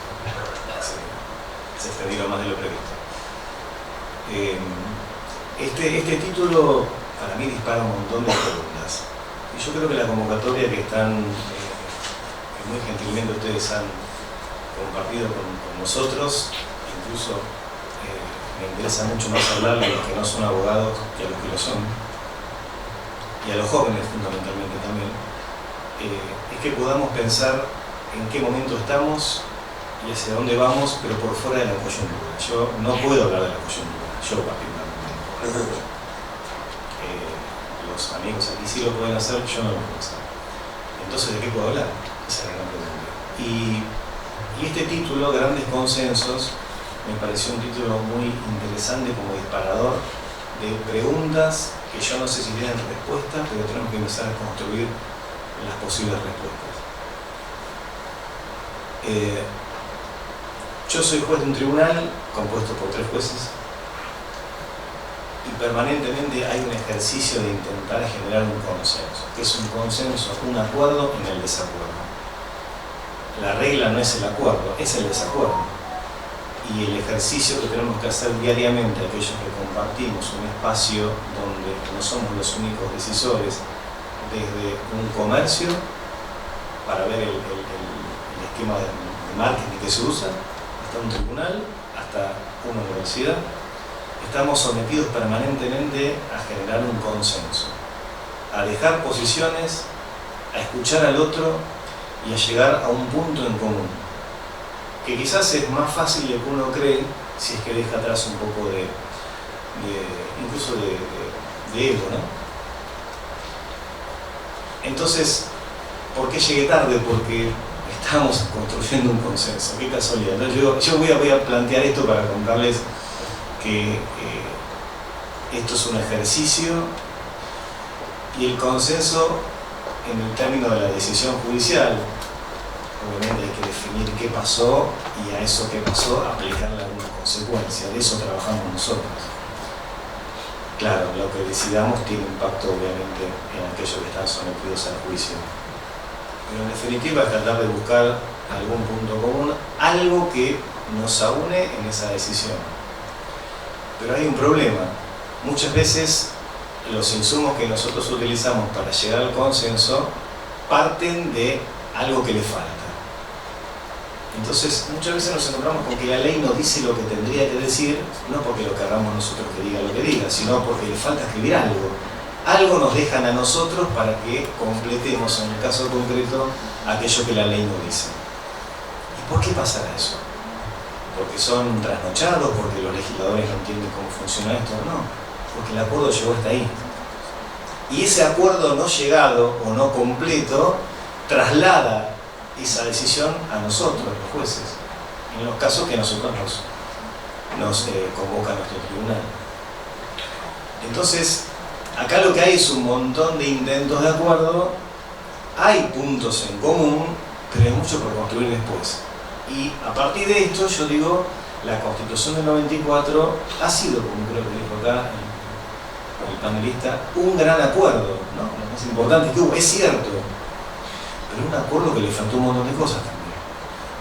se extendieron más de lo previsto. Este título para mí dispara un montón de preguntas. Y yo creo que la convocatoria que muy gentilmente ustedes han compartido con nosotros, incluso me interesa mucho más hablarle a los que no son abogados que a los que lo son, y a los jóvenes fundamentalmente también, es que podamos pensar en qué momento estamos y hacia dónde vamos, pero por fuera de la coyuntura. Yo no puedo hablar de la coyuntura, yo particularmente. Los amigos aquí sí lo pueden hacer, yo no lo puedo hacer. Entonces, ¿de qué puedo hablar? Esa es la gran pregunta. Y este título, Grandes Consensos, me pareció un título muy interesante como disparador de preguntas que yo no sé si tienen respuesta, pero tenemos que empezar a construir las posibles respuestas. Yo soy juez de un tribunal compuesto por 3 jueces y permanentemente hay un ejercicio de intentar generar un consenso. ¿Qué es un consenso? Un acuerdo en el desacuerdo. La regla no es el acuerdo, es el desacuerdo. Y el ejercicio que tenemos que hacer diariamente, aquellos que compartimos un espacio donde no somos los únicos decisores, desde un comercio, para ver el esquema de marketing que se usa, hasta un tribunal, hasta una universidad, estamos sometidos permanentemente a generar un consenso, a dejar posiciones, a escuchar al otro y a llegar a un punto en común, que quizás es más fácil de lo que uno cree si es que deja atrás un poco incluso de ego, ¿no? Entonces, ¿por qué llegué tarde? Porque estamos construyendo un consenso, qué casualidad. Entonces yo voy a plantear esto para contarles que esto es un ejercicio y el consenso en el término de la decisión judicial, obviamente hay que definir qué pasó y a eso que pasó aplicarle alguna consecuencia, de eso trabajamos nosotros. Claro, lo que decidamos tiene impacto obviamente en aquellos que están sometidos al juicio. Pero en definitiva es tratar de buscar algún punto común, algo que nos aúne en esa decisión. Pero hay un problema. Muchas veces los insumos que nosotros utilizamos para llegar al consenso parten de algo que le falta. Entonces, muchas veces nos encontramos con que la ley no dice lo que tendría que decir, no porque lo querramos nosotros que diga lo que diga, sino porque le falta escribir algo. Algo nos dejan a nosotros para que completemos, en el caso concreto, aquello que la ley no dice. ¿Y por qué pasará eso? ¿Porque son trasnochados? ¿Porque los legisladores no entienden cómo funciona esto? No, porque el acuerdo llegó hasta ahí. Y ese acuerdo no llegado o no completo traslada esa decisión a nosotros, los jueces, en los casos que a nosotros nos convoca nuestro tribunal. Entonces, acá lo que hay es un montón de intentos de acuerdo, hay puntos en común, pero hay mucho por construir después. Y a partir de esto, yo digo, la Constitución del 94 ha sido, como creo que dijo acá el panelista, un gran acuerdo, ¿no? Lo más importante que hubo, es cierto, pero un acuerdo que le faltó un montón de cosas también,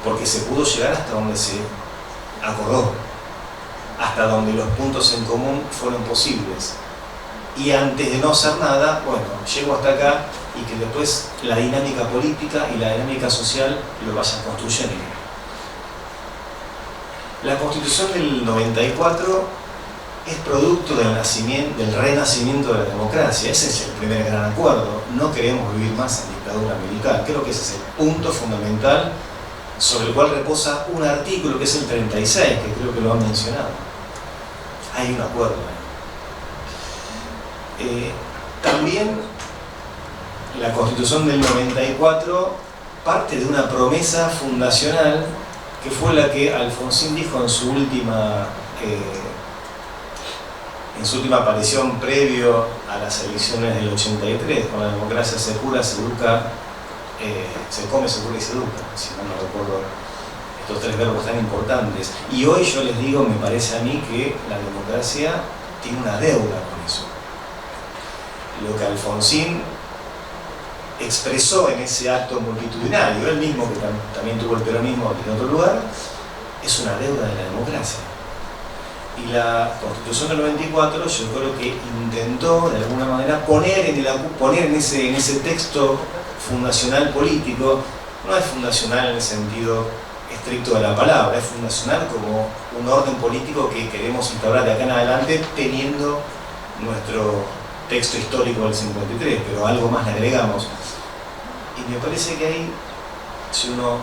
porque se pudo llegar hasta donde se acordó, hasta donde los puntos en común fueron posibles. Y antes de no hacer nada, bueno, llego hasta acá y que después la dinámica política y la dinámica social lo vayan construyendo. La Constitución del 94 es producto del renacimiento de la democracia. Ese es el primer gran acuerdo. No queremos vivir más en dictadura militar. Creo que ese es el punto fundamental sobre el cual reposa un artículo que es el 36, que creo que lo han mencionado. Hay un acuerdo. También la Constitución del 94 parte de una promesa fundacional que fue la que Alfonsín dijo en su última aparición previo a las elecciones del 83, con la democracia se cura, se educa, se come, se cura y se educa, si no recuerdo estos tres verbos tan importantes. Y hoy yo les digo, me parece a mí que la democracia tiene una deuda con eso. Lo que Alfonsín expresó en ese acto multitudinario, él mismo que también tuvo el peronismo en otro lugar, es una deuda de la democracia. Y la Constitución del 94 yo creo que intentó de alguna manera poner en ese texto fundacional político, no es fundacional en el sentido estricto de la palabra, es fundacional como un orden político que queremos instaurar de acá en adelante teniendo nuestro texto histórico del 53, pero algo más le agregamos. Y me parece que ahí, si uno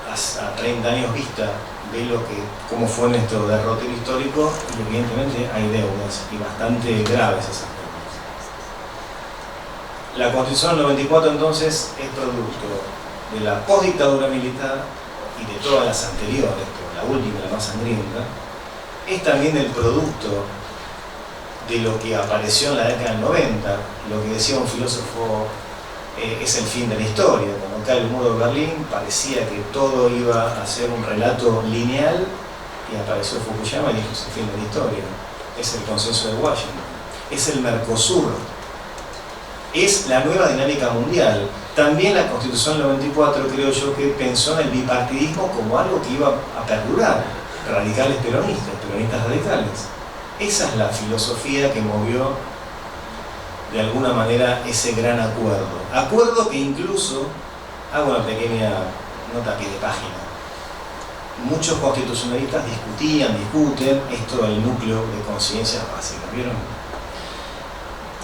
a 30 años vista ve cómo fue nuestro derrotero histórico, evidentemente hay deudas y bastante graves esas deudas. La Constitución del 94 entonces es producto de la postdictadura militar y de todas las anteriores, pero la última, la más sangrienta, es también el producto de lo que apareció en la década del 90, lo que decía un filósofo es el fin de la historia. Cuando cae el muro de Berlín parecía que todo iba a ser un relato lineal y apareció Fukuyama y dijo es el fin de la historia. Es el consenso de Washington, es el Mercosur, es la nueva dinámica mundial. También la Constitución del 94 creo yo que pensó en el bipartidismo como algo que iba a perdurar, radicales peronistas radicales. Esa es la filosofía que movió de alguna manera ese gran acuerdo. Acuerdo que incluso, hago una pequeña nota a pie de página, muchos constitucionalistas discuten esto del núcleo de conciencias básicas, ¿vieron?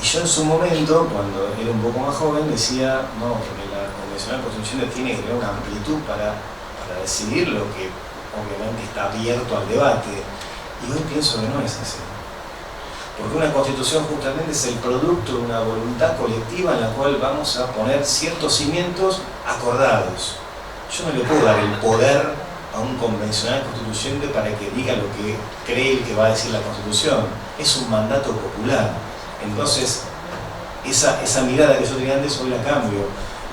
Y yo en su momento, cuando era un poco más joven, decía, no, porque la convencional constitucional tiene que tener una amplitud para decidir lo que obviamente está abierto al debate. Y hoy pienso que no es así. Porque una constitución justamente es el producto de una voluntad colectiva en la cual vamos a poner ciertos cimientos acordados. Yo no le puedo dar el poder a un convencional constituyente para que diga lo que cree el que va a decir la Constitución. Es un mandato popular. Entonces, esa mirada que yo tenía antes hoy la cambio,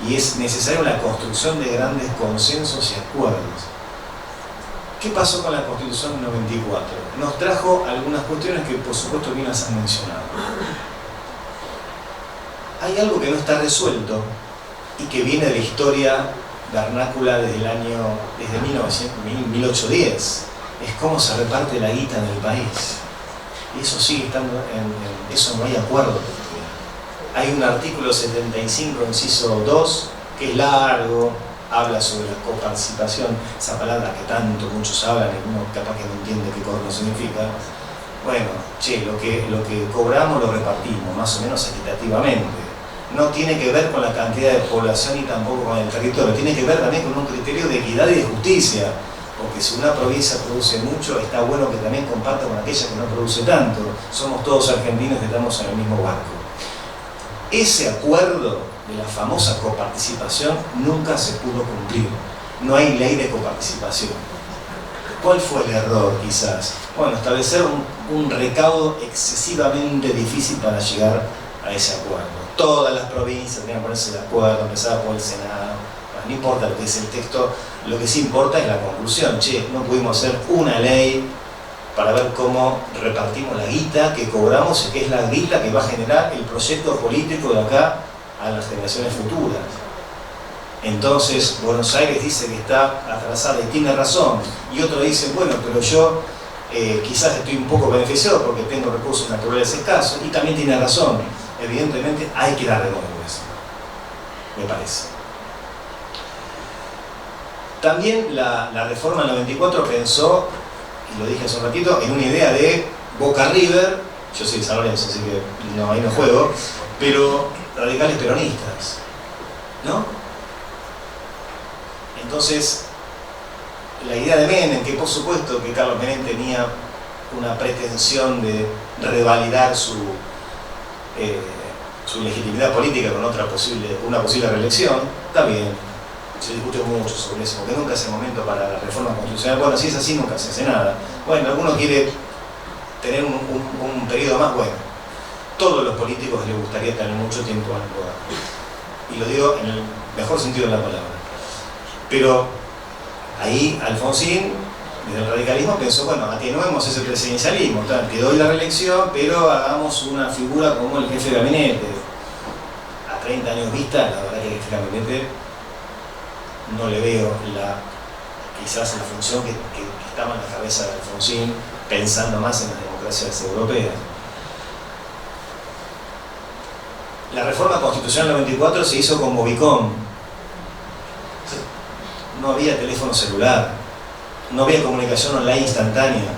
y es necesaria la construcción de grandes consensos y acuerdos. ¿Qué pasó con la Constitución del 94? Nos trajo algunas cuestiones que por supuesto bien las han mencionado. Hay algo que no está resuelto y que viene de la historia vernácula desde 1810. Es cómo se reparte la guita en el país. Y eso sigue estando eso no hay acuerdo todavía. Hay un artículo 75, inciso 2, que es largo, habla sobre la coparticipación, esa palabra que tanto muchos hablan y uno capaz que no entiende qué corno significa. Bueno, lo que cobramos lo repartimos, más o menos equitativamente. No tiene que ver con la cantidad de población y tampoco con el territorio, tiene que ver también con un criterio de equidad y de justicia, porque si una provincia produce mucho, está bueno que también comparta con aquella que no produce tanto. Somos todos argentinos que estamos en el mismo barco. Ese acuerdo de la famosa coparticipación nunca se pudo cumplir. No hay ley de coparticipación. ¿Cuál fue el error quizás? Bueno, establecer un recaudo excesivamente difícil para llegar a ese acuerdo. Todas las provincias tenían que ponerse de acuerdo, empezaba por el Senado. No importa lo que es el texto, lo que sí importa es la conclusión. No pudimos hacer una ley para ver cómo repartimos la guita que cobramos y que es la guita que va a generar el proyecto político de acá a las generaciones futuras. Entonces Buenos Aires dice que está atrasada y tiene razón, y otro dice, bueno, pero yo quizás estoy un poco beneficiado porque tengo recursos naturales escasos, y también tiene razón. Evidentemente hay que darle nuevo eso, me parece. También la reforma del 94 pensó, y lo dije hace un ratito, en una idea de Boca River. Yo soy de San Lorenzo, así que no, ahí no juego, pero radicales peronistas, ¿no? Entonces, la idea de Menem, que por supuesto que Carlos Menem tenía una pretensión de revalidar su legitimidad política con una posible reelección, está bien, se discute mucho sobre eso, porque nunca es el momento para la reforma constitucional. Bueno, si es así, nunca se hace nada. Bueno, alguno quiere tener un periodo más, bueno, todos los políticos les gustaría tener mucho tiempo en el poder, y lo digo en el mejor sentido de la palabra. Pero ahí Alfonsín, desde el radicalismo, pensó, bueno, atenuemos ese presidencialismo, te doy la reelección, pero hagamos una figura como el jefe de gabinete. A 30 años vista, la verdad que el jefe de gabinete no le veo quizás la función que estaba en la cabeza de Alfonsín, pensando más en las democracias europeas. La reforma constitucional 94 se hizo con Movicom. No había teléfono celular, no había comunicación online instantánea.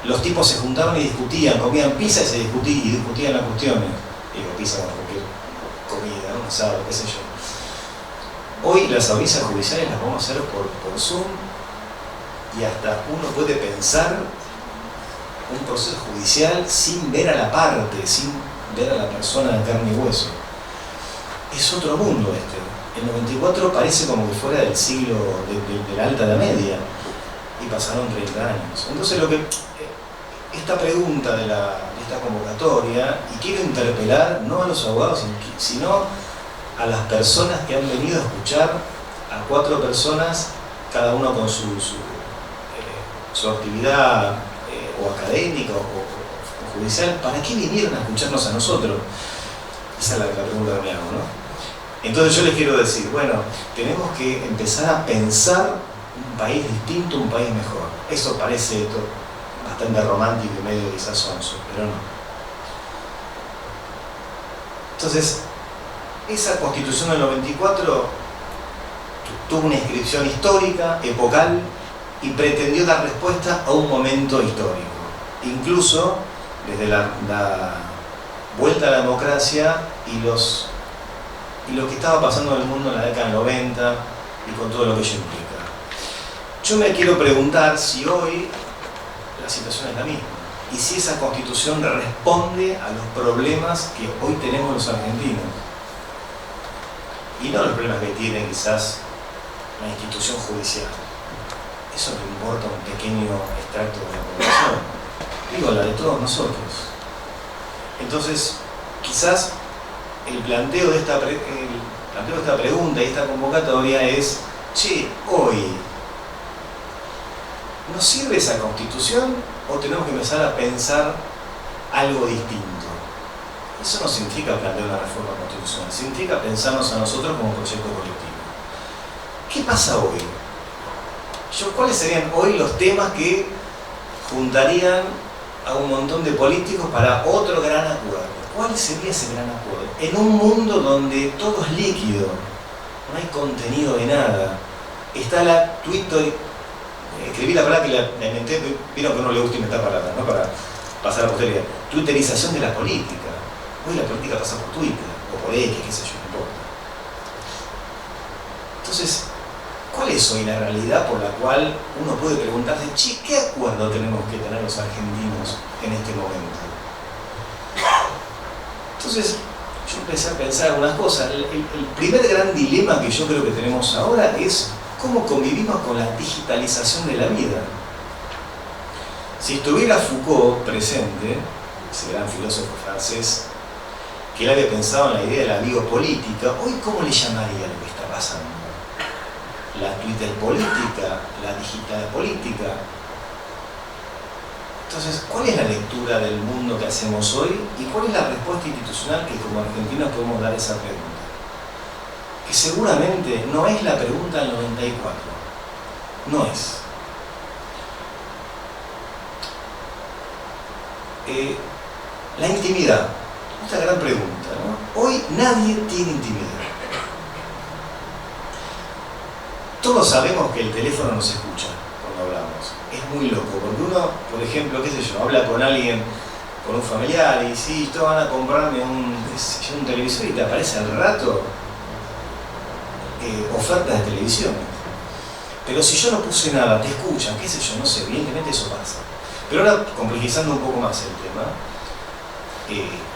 Los tipos se juntaban y discutían, comían pizza y discutían las cuestiones. Digo, pizza con cualquier comida, un asado, qué sé yo. Hoy las audiencias judiciales las vamos a hacer por Zoom, y hasta uno puede pensar un proceso judicial sin ver a la parte, sin ver a la persona de carne y hueso. Es otro mundo este. El 94 parece como que fuera del siglo de la Alta Edad Media, y pasaron 30 años. Entonces esta pregunta de esta convocatoria, y quiero interpelar no a los abogados, sino a las personas que han venido a escuchar a 4 personas, cada uno con su actividad o académica o judicial. ¿Para qué vinieron a escucharnos a nosotros? Esa es la pregunta que me hago, ¿no? Entonces yo les quiero decir, bueno, tenemos que empezar a pensar un país distinto, un país mejor. Eso parece bastante romántico y medio quizás sonso, pero no. Entonces, esa Constitución del 94 tuvo una inscripción histórica, epocal, y pretendió dar respuesta a un momento histórico. Incluso desde la vuelta a la democracia y lo que estaba pasando en el mundo en la década del 90 y con todo lo que ello implica. Yo me quiero preguntar si hoy la situación es la misma, y si esa Constitución responde a los problemas que hoy tenemos los argentinos, y no los problemas que tiene quizás la institución judicial. Eso le importa un pequeño extracto de la población. Digo, la de todos nosotros. Entonces, quizás el planteo de esta pregunta y esta convocatoria es: che, hoy, ¿nos sirve esa Constitución o tenemos que empezar a pensar algo distinto? Eso no significa plantear una reforma constitucional, significa pensarnos a nosotros como proyecto colectivo. ¿Qué pasa hoy? ¿Cuáles serían hoy los temas que juntarían a un montón de políticos para otro gran acuerdo? ¿Cuál sería ese gran acuerdo? En un mundo donde todo es líquido, no hay contenido de nada. Está la Twitter, escribí la palabra que la inventé, vieron que a uno le gusta inventar palabras, ¿no? Para pasar a la posteridad. Twitterización de la política. Hoy la política pasa por Twitter, o por X, qué sé yo, no importa. Entonces, ¿cuál es hoy la realidad por la cual uno puede preguntarse, che, ¿qué acuerdo tenemos que tener los argentinos en este momento? Entonces, yo empecé a pensar unas cosas. El primer gran dilema que yo creo que tenemos ahora es cómo convivimos con la digitalización de la vida. Si estuviera Foucault presente, ese gran filósofo francés, que él había pensado en la idea de la biopolítica, hoy ¿cómo le llamaría lo que está pasando? La Twitter política, la digital política. Entonces, ¿cuál es la lectura del mundo que hacemos hoy y cuál es la respuesta institucional que como argentinos podemos dar a esa pregunta? Que seguramente no es la pregunta del 94. No es. La intimidad. Esta gran pregunta, ¿no? Hoy nadie tiene intimidad. Todos sabemos que el teléfono no se escucha cuando hablamos. Es muy loco, porque uno, por ejemplo, qué sé yo, habla con alguien, con un familiar, y sí, todos van a comprarme un televisor y te aparece al rato ofertas de televisión. Pero si yo no puse nada, te escuchan, qué sé yo, no sé, evidentemente eso pasa. Pero ahora, complejizando un poco más el tema,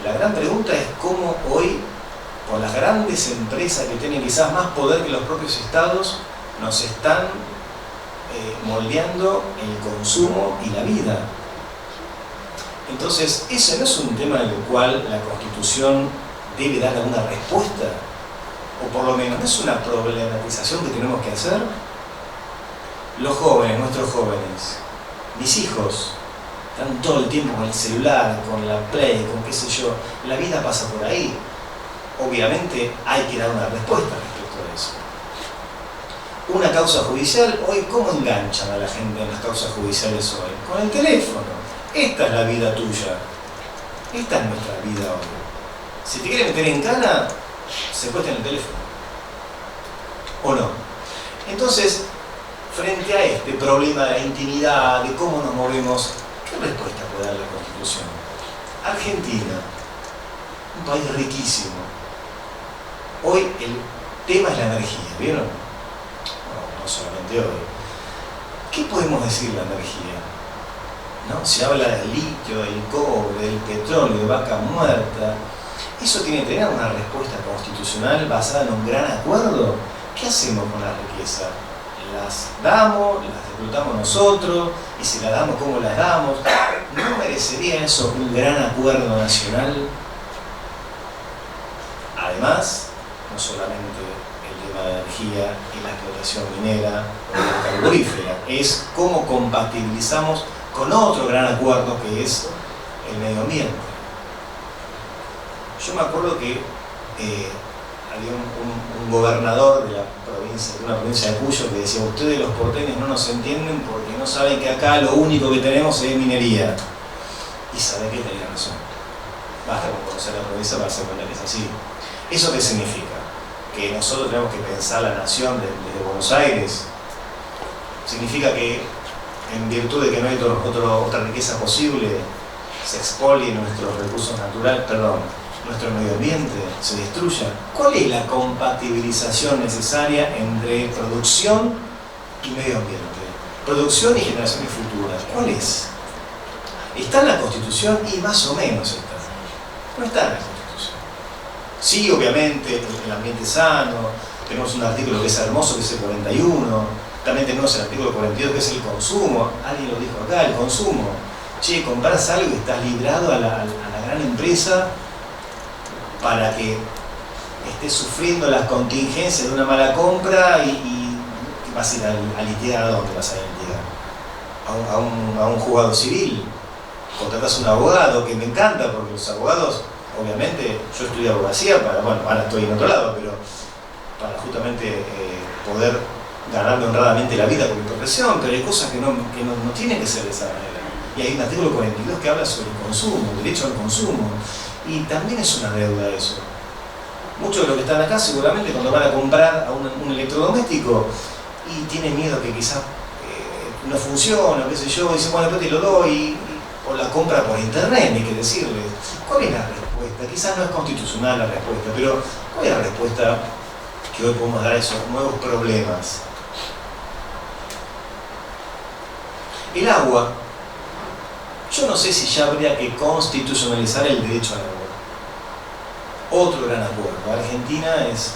la gran pregunta es cómo hoy, por las grandes empresas que tienen quizás más poder que los propios estados, nos están moldeando el consumo y la vida. Entonces, ese no es un tema en el cual la Constitución debe dar alguna respuesta, o por lo menos no es una problematización que tenemos que hacer. Los jóvenes, nuestros jóvenes, mis hijos, están todo el tiempo con el celular, con la Play, con qué sé yo. La vida pasa por ahí. Obviamente hay que dar una respuesta respecto a eso. Una causa judicial, hoy, ¿cómo enganchan a la gente en las causas judiciales hoy? Con el teléfono. Esta es la vida tuya. Esta es nuestra vida hoy. Si te quieren meter en cana, secuestren el teléfono. ¿O no? Entonces, frente a este problema de la intimidad, de cómo nos movemos, ¿qué respuesta puede dar la Constitución? Argentina, un país riquísimo. Hoy el tema es la energía, ¿vieron? No solamente hoy. ¿Qué podemos decir de la energía? ¿No? Se habla del litio, del cobre, del petróleo, de vaca muerta. ¿Eso tiene que tener una respuesta constitucional basada en un gran acuerdo? ¿Qué hacemos con la riqueza? ¿Las damos? ¿Las disfrutamos nosotros? Y si las damos, ¿cómo las damos? ¿No merecería eso un gran acuerdo nacional? Además, no solamente el tema de energía y la explotación minera o la carburífera, es cómo compatibilizamos con otro gran acuerdo que es el medio ambiente. Yo me acuerdo que había un gobernador de una provincia de Cuyo que decía: ustedes los porteños no nos entienden porque no saben que acá lo único que tenemos es minería. Y saben que tenía razón. Basta con conocer la provincia para hacer cuenta que es así. ¿Eso qué significa? Que nosotros tenemos que pensar la nación desde Buenos Aires. Significa que en virtud de que no hay otra riqueza posible, se expolien nuestros recursos naturales, nuestro medio ambiente, se destruya. ¿Cuál es la compatibilización necesaria entre producción y medio ambiente? Producción y generaciones futuras. ¿Cuál es? ¿Está en la Constitución? Y más o menos está. No está en la Constitución. Sí, obviamente, el ambiente sano, tenemos un artículo que es hermoso, que es el 41, también tenemos el artículo 42, que es el consumo. Alguien lo dijo acá, el consumo. Che, compras algo y estás librado a la gran empresa para que estés sufriendo las contingencias de una mala compra y vas a ir a litigar. ¿A dónde vas a ir a litigar? A un juzgado civil. Contratas a un abogado, que me encanta, porque los abogados, obviamente, yo estudié abogacía para, bueno, ahora estoy en otro lado, pero para justamente poder ganarme honradamente la vida con mi profesión, pero hay cosas que no tienen que ser de esa manera. Y hay un artículo 42 que habla sobre el consumo, el derecho al consumo, y también es una deuda eso. Muchos de los que están acá seguramente cuando van a comprar a un electrodoméstico y tienen miedo que quizás no funcione, o qué sé yo, dicen, bueno, pero te lo doy, o la compra por internet, hay que decirle. ¿Cuál es la respuesta? Quizás no es constitucional la respuesta, pero ¿cuál es la respuesta que hoy podemos dar a esos nuevos problemas? El agua. Yo no sé si ya habría que constitucionalizar el derecho al agua. Otro gran acuerdo. Argentina es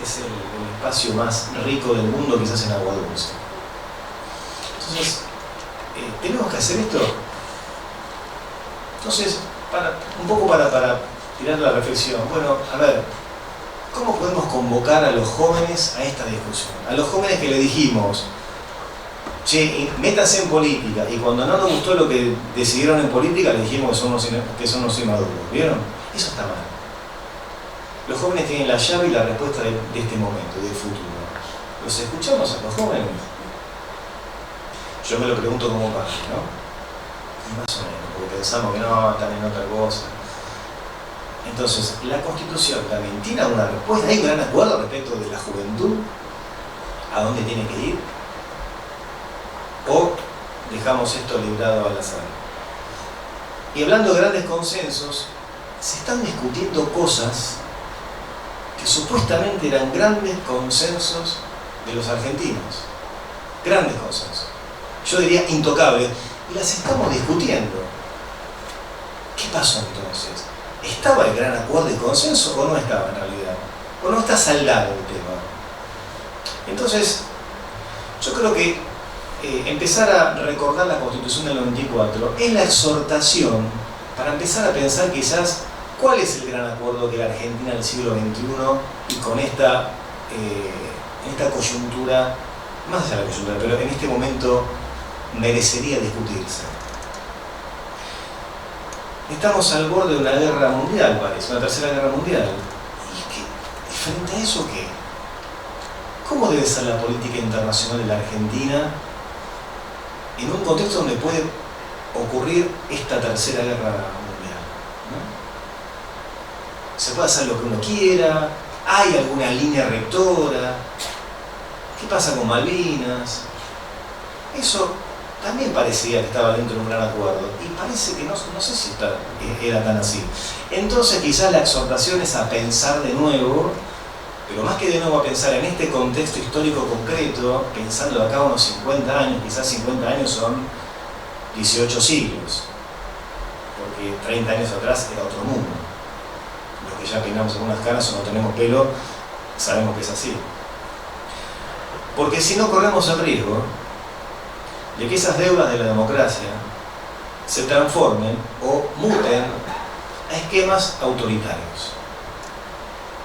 el espacio más rico del mundo, quizás en agua dulce. Entonces, ¿tenemos que hacer esto? Entonces, un poco para tirar la reflexión. Bueno, a ver, ¿cómo podemos convocar a los jóvenes a esta discusión? A los jóvenes que le dijimos, che, métanse en política, y cuando no nos gustó lo que decidieron en política, le dijimos que son unos inmaduros. ¿Vieron? Eso está mal. Los jóvenes tienen la llave y la respuesta de este momento, del futuro. ¿Los escuchamos a los jóvenes? Yo me lo pregunto como padre, ¿no? Y más o menos, porque pensamos que no, están en otra cosa. Entonces, la Constitución también tiene una respuesta. ¿Hay un gran acuerdo respecto de la juventud? ¿A dónde tiene que ir? ¿O dejamos esto librado al azar? Y hablando de grandes consensos, se están discutiendo cosas que supuestamente eran grandes consensos de los argentinos. Grandes consensos. Yo diría intocables. Y las estamos discutiendo. ¿Qué pasó entonces? ¿Estaba el gran acuerdo y consenso o no estaba en realidad? ¿O no está saldado el tema? Entonces, yo creo que empezar a recordar la Constitución del 94 es la exhortación para empezar a pensar quizás cuál es el gran acuerdo que la Argentina del siglo XXI y con esta coyuntura, más allá de la coyuntura, pero en este momento merecería discutirse. Estamos al borde de una guerra mundial, parece, una tercera guerra mundial. ¿Y frente a eso qué? ¿Cómo debe ser la política internacional de la Argentina en un contexto donde puede ocurrir esta tercera guerra mundial? ¿No? ¿Se puede hacer lo que uno quiera? ¿Hay alguna línea rectora? ¿Qué pasa con Malvinas? Eso también parecía que estaba dentro de un gran acuerdo, y parece que no sé si era tan así. Entonces quizás la exhortación es a pensar de nuevo, pero más que de nuevo a pensar en este contexto histórico concreto, pensando de acá unos 50 años, quizás 50 años son 18 siglos, porque 30 años atrás era otro mundo. Los que ya peinamos algunas canas o no tenemos pelo, sabemos que es así. Porque si no corremos el riesgo de que esas deudas de la democracia se transformen o muten a esquemas autoritarios.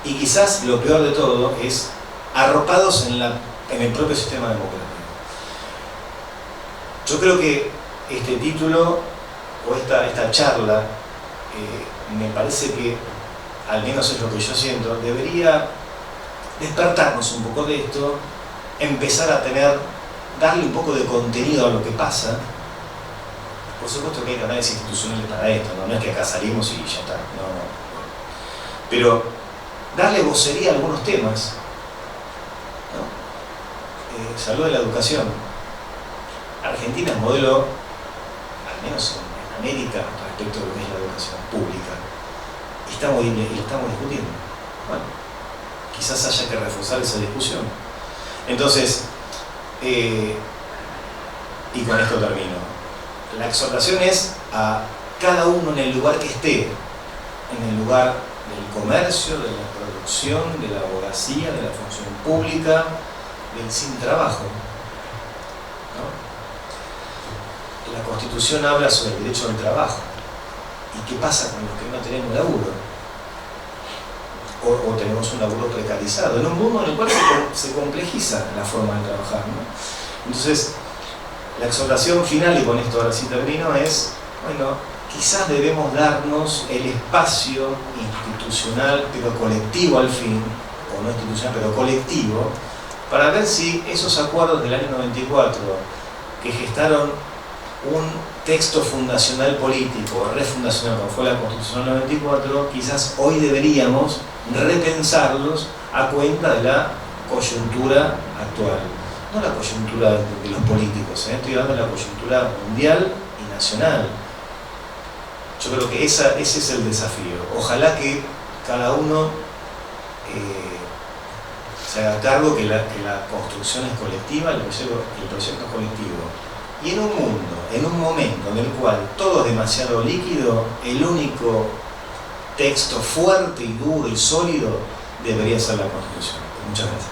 Y quizás lo peor de todo es arropados en el propio sistema democrático. Yo creo que este título o esta charla me parece que, al menos es lo que yo siento, debería despertarnos un poco de esto, empezar a darle un poco de contenido a lo que pasa. Por supuesto que hay canales institucionales para esto, no es que acá salimos y ya está, no. Pero darle vocería a algunos temas, ¿no? Se habló de la educación. Argentina es modelo, al menos en América, respecto a lo que es la educación pública. Y lo estamos discutiendo. Bueno, quizás haya que reforzar esa discusión. Entonces, y con esto termino. La exhortación es a cada uno en el lugar que esté, en el lugar del comercio, de la producción, de la abogacía, de la función pública, del sin trabajo, ¿no? La Constitución habla sobre el derecho al trabajo. ¿Y qué pasa con los que no tenemos laburo? O tenemos un laburo precarizado, en un mundo en el cual se complejiza la forma de trabajar, ¿no? Entonces, la exhortación final, y con esto ahora sí termino, es, bueno, quizás debemos darnos el espacio institucional, pero colectivo al fin, o no institucional, pero colectivo, para ver si esos acuerdos del año 94, que gestaron un texto fundacional político, refundacional, como fue la Constitución del 94, quizás hoy deberíamos repensarlos a cuenta de la coyuntura actual. No la coyuntura de los políticos, estoy hablando de la coyuntura mundial y nacional. Yo creo que ese es el desafío. Ojalá que cada uno se haga cargo que la construcción es colectiva, el proyecto es colectivo. Y en un mundo, en un momento en el cual todo es demasiado líquido, el único texto fuerte y duro y sólido debería ser la Constitución. Muchas gracias.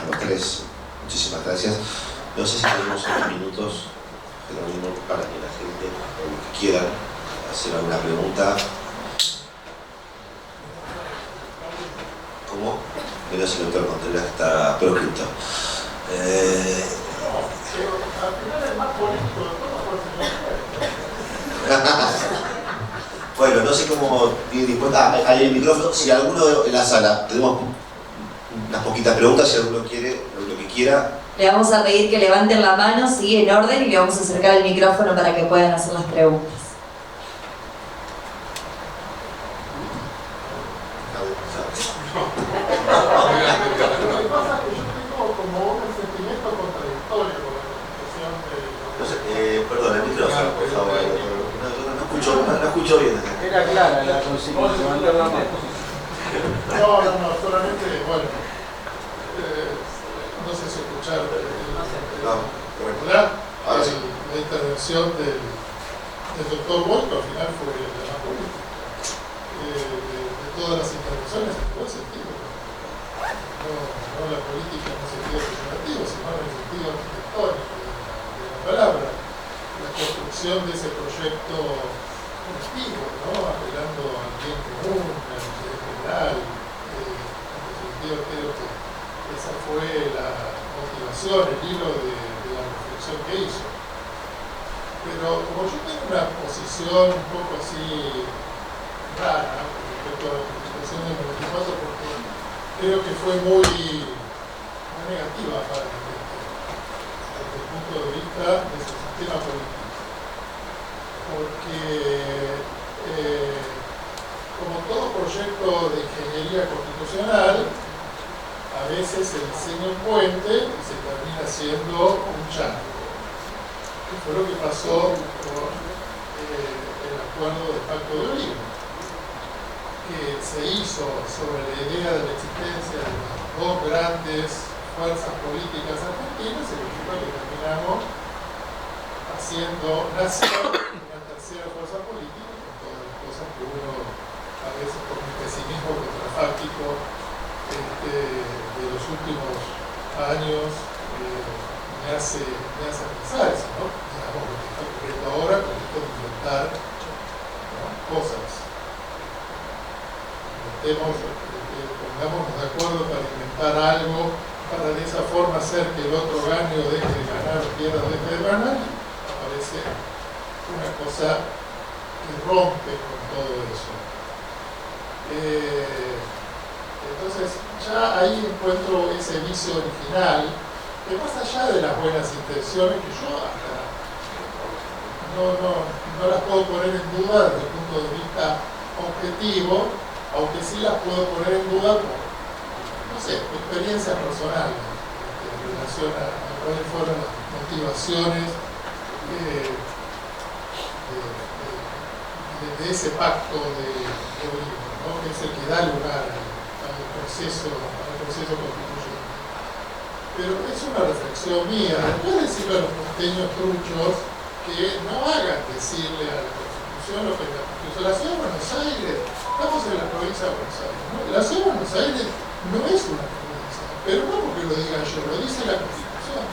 A los tres, muchísimas gracias. No sé si tenemos unos minutos, Jerónimo, para que la gente, o los que quieran, hacer alguna pregunta. ¿Cómo? Mira si el doctor Contreras está proscripto. Bueno, no sé cómo tiene dispuesta. Hay el micrófono. Si alguno en la sala, tenemos unas poquitas preguntas, si alguno quiere, lo que quiera. Le vamos a pedir que levanten la mano, sí, en orden, y le vamos a acercar el micrófono para que puedan hacer las preguntas. Perdón, el micrófono, por favor. No escucho bien. Era clara la consigna, levantar la mano. No, solamente, bueno, no sé si escuchar la intervención del doctor Boy, que al final fue la más política. De todas las intervenciones, en todo sentido. No la política en el sentido peyorativo, sino en el sentido arquitectónico de la palabra. La construcción de ese proyecto colectivo, ¿no? Apelando al bien común, al interés general. En ese sentido creo que esa fue la motivación, el hilo de la reflexión que hizo. Pero como yo tengo una posición un poco así rara respecto a la Constitución del 94, porque creo que fue muy negativa para la gente, desde el punto de vista de su sistema político. Porque como todo proyecto de ingeniería constitucional, a veces se diseña un puente y se termina siendo un charco. Que fue lo que pasó con el acuerdo del Pacto de Olivo, que se hizo sobre la idea de la existencia de las dos grandes fuerzas políticas argentinas, y resulta que terminamos haciendo nacer una tercera fuerza política, con todas las cosas que uno, a veces por un pesimismo contrafáctico de los últimos años, me hace pensar eso, ¿no? Digamos, lo que está ocurriendo ahora con esto de inventar, ¿no? Cosas. Pongámonos de acuerdo para inventar algo, para de esa forma hacer que el otro gane o deje de ganar o pierda o deje de ganar, aparece una cosa que rompe con todo eso. Entonces ya ahí encuentro ese vicio original, que más allá de las buenas intenciones, que yo hasta no las puedo poner en duda desde el punto de vista objetivo, aunque sí las puedo poner en duda por, no sé, experiencia personal, en relación a cuáles fueron las motivaciones de ese pacto de Olivo, ¿no? Que es el que da lugar al proceso constituyente. pero es una reflexión mía. Después decirle a los porteños truchos que no hagan decirle a la Constitución lo que es la Constitución. La Ciudad de Buenos Aires, estamos en la provincia de Buenos Aires, ¿no? La Ciudad de Buenos Aires no es una provincia, pero no porque lo diga yo, lo dice la Constitución.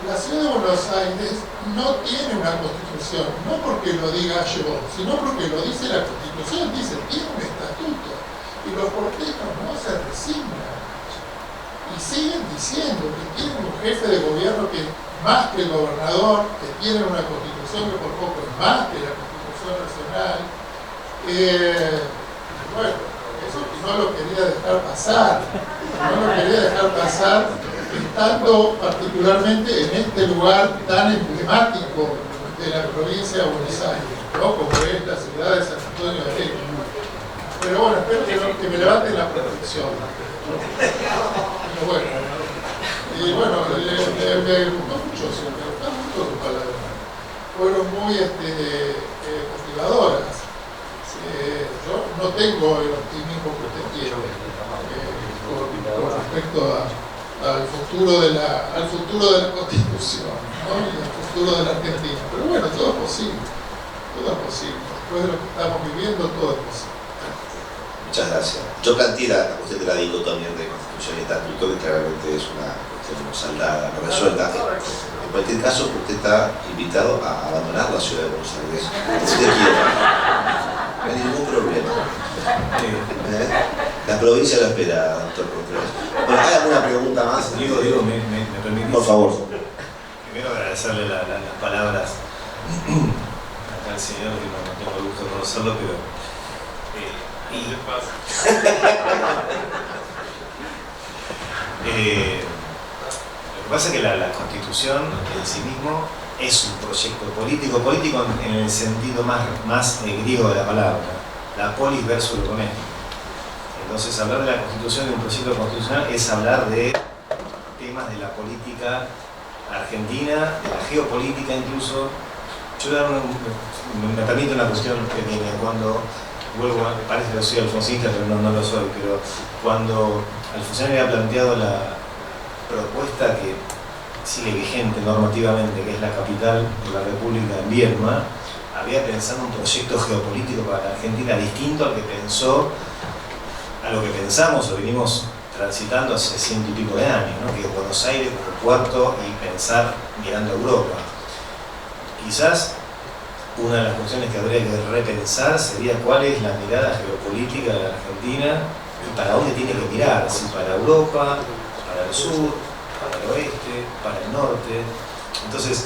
La Ciudad de Buenos Aires no tiene una Constitución, no porque lo diga yo, sino porque lo dice la Constitución, dice, tiene un estatuto, y los porteños no se resignan. Y siguen diciendo que tienen un jefe de gobierno que es más que el gobernador, que tiene una constitución que por poco es más que la Constitución Nacional. Bueno, eso no lo quería dejar pasar, estando particularmente en este lugar tan emblemático de la provincia de Buenos Aires, ¿no? Como es la ciudad de San Antonio de Areco. Pero bueno, espero que me levanten la protección. Pero bueno, y bueno, me gustó mucho, me gustaron mucho sus palabras. Fueron muy motivadoras. Yo no tengo el optimismo que usted quiere con respecto al futuro de la Constitución, ¿no? Y al futuro de la Argentina. Pero bueno, todo es posible. Después de lo que estamos viviendo, todo es posible. Muchas gracias. Yo planteé la cuestión de la dicotomía entre Constitución y Estatuto, que claramente es una cuestión no saldada, no resuelta. En cualquier caso, usted está invitado a abandonar la ciudad de Buenos Aires. Si usted quiere. No hay ningún problema. La provincia lo espera, doctor Contreras. Bueno, ¿hay alguna pregunta más? Diego, me permitís. Por favor. Primero agradecerle las palabras acá al señor, que no tengo el gusto de conocerlo, pero lo que pasa es que la Constitución en sí mismo es un proyecto político en el sentido más griego de la palabra, la polis versus lo doméstico. Entonces, hablar de la Constitución, de un proyecto constitucional, es hablar de temas de la política argentina, de la geopolítica incluso. Yo me permito una cuestión pequeña. Cuando vuelvo, parece que soy alfonsista, pero no lo soy, pero cuando Alfonsín había planteado la propuesta que sigue vigente normativamente, que es la capital de la República en Viedma, había pensado un proyecto geopolítico para la Argentina distinto a lo que pensamos o venimos transitando hace 100 y pico de años, ¿no? Que es Buenos Aires como puerto y pensar mirando a Europa. Quizás una de las cuestiones que habría que repensar sería cuál es la mirada geopolítica de la Argentina y para dónde tiene que mirar, si para Europa, para el sur, para el oeste, para el norte. Entonces,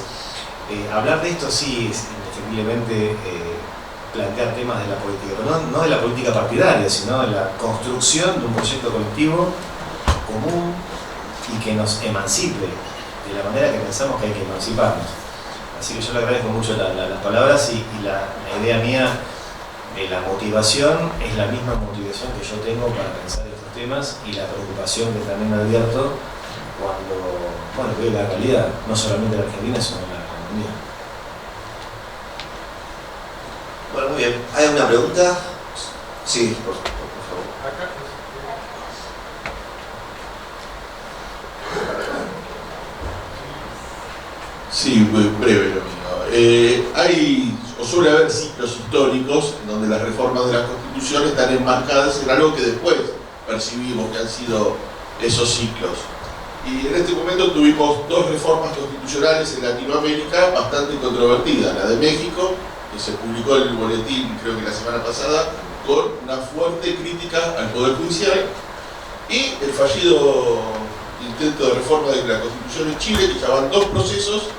hablar de esto sí es indefectiblemente plantear temas de la política, pero no de la política partidaria, sino de la construcción de un proyecto colectivo común y que nos emancipe de la manera que pensamos que hay que emanciparnos. Así que yo le agradezco mucho las palabras y la idea mía de la motivación es la misma motivación que yo tengo para pensar estos temas y la preocupación que también me advierto cuando veo la realidad, no solamente de la Argentina, sino de la Argentina. Bueno, muy bien. ¿Hay alguna pregunta? Sí, por favor. Acá. Sí, muy breve lo mío. Suele haber ciclos históricos en donde las reformas de la Constitución están enmarcadas en algo que después percibimos que han sido esos ciclos. Y en este momento tuvimos dos reformas constitucionales en Latinoamérica bastante controvertidas. La de México, que se publicó en el boletín creo que la semana pasada, con una fuerte crítica al Poder Judicial, y el fallido intento de reforma de la Constitución en Chile, que ya van dos procesos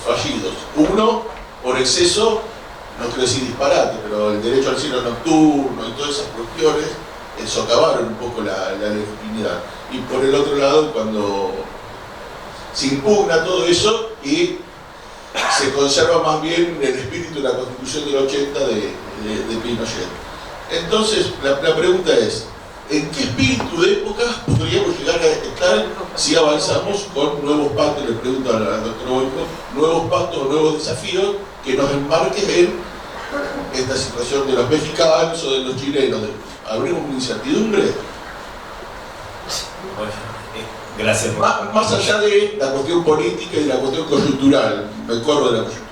fallidos. Uno, por exceso, no quiero decir disparate, pero el derecho al cielo nocturno y todas esas cuestiones socavaron un poco la legitimidad. Y por el otro lado, cuando se impugna todo eso y se conserva más bien el espíritu de la Constitución del 80 de Pinochet. Entonces, la pregunta es, ¿en qué espíritu de época podríamos llegar a estar si avanzamos con nuevos pactos? Le pregunto al doctor Boyko, nuevos pactos o nuevos desafíos que nos enmarquen en esta situación de los mexicanos o de los chilenos. ¿Abrimos una incertidumbre? Bueno, Gracias por... Más allá de la cuestión política y de la cuestión coyuntural, me acuerdo de la coyuntura.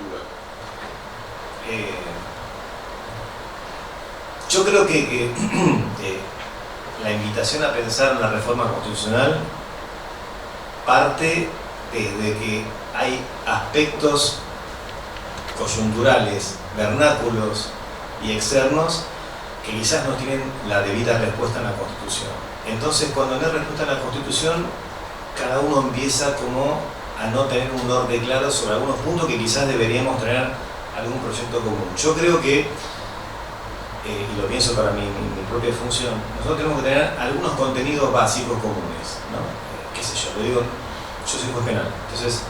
Yo creo que la invitación a pensar en la reforma constitucional parte de que hay aspectos coyunturales, vernáculos y externos que quizás no tienen la debida respuesta en la Constitución. Entonces, cuando no hay respuesta en la Constitución, cada uno empieza como a no tener un norte claro sobre algunos puntos que quizás deberíamos tener algún proyecto común. Yo creo que, y lo pienso para mi propia función, nosotros tenemos que tener algunos contenidos básicos comunes, ¿no? Qué sé yo, lo digo, yo soy juez penal, entonces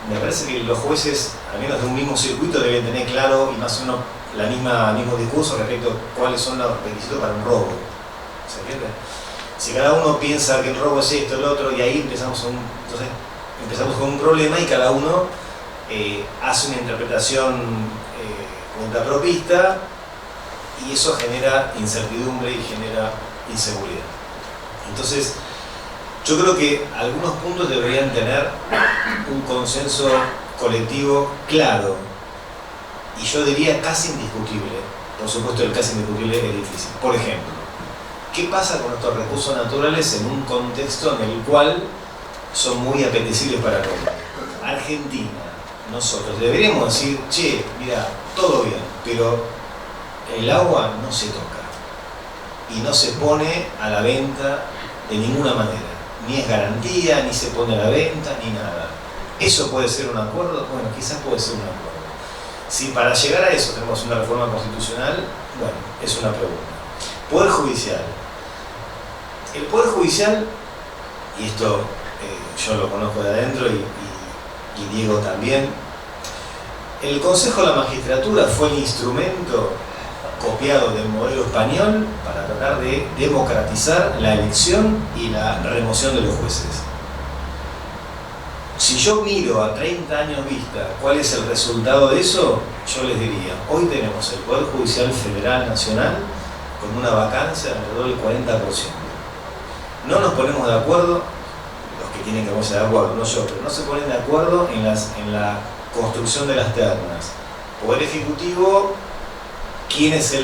me parece que los jueces, al menos de un mismo circuito, deben tener claro y más o menos el mismo discurso respecto a cuáles son los requisitos para un robo. ¿Se entiende? Si cada uno piensa que el robo es esto, el otro, y ahí empezamos con un problema y cada uno hace una interpretación contrapropista y eso genera incertidumbre y genera inseguridad. Entonces, yo creo que algunos puntos deberían tener un consenso colectivo claro y yo diría casi indiscutible. Por supuesto, el casi indiscutible es difícil. Por ejemplo, ¿qué pasa con estos recursos naturales en un contexto en el cual son muy apetecibles para el hombre? Argentina, nosotros deberíamos decir, che, mira, todo bien, pero el agua no se toca y no se pone a la venta de ninguna manera. Ni es garantía, ni se pone a la venta, ni nada. ¿Eso puede ser un acuerdo? Bueno, quizás puede ser un acuerdo. Si para llegar a eso tenemos una reforma constitucional, bueno, es una pregunta. Poder judicial. El Poder Judicial, y esto yo lo conozco de adentro y Diego también, el Consejo de la Magistratura fue el instrumento copiado del modelo español para tratar de democratizar la elección y la remoción de los jueces. Si yo miro a 30 años vista cuál es el resultado de eso, yo les diría, hoy tenemos el Poder Judicial Federal Nacional con una vacancia de alrededor del 40%. No nos ponemos de acuerdo, los que tienen que ponerse de acuerdo, no yo, pero no se ponen de acuerdo en la construcción de las ternas. Poder Ejecutivo, ¿quién es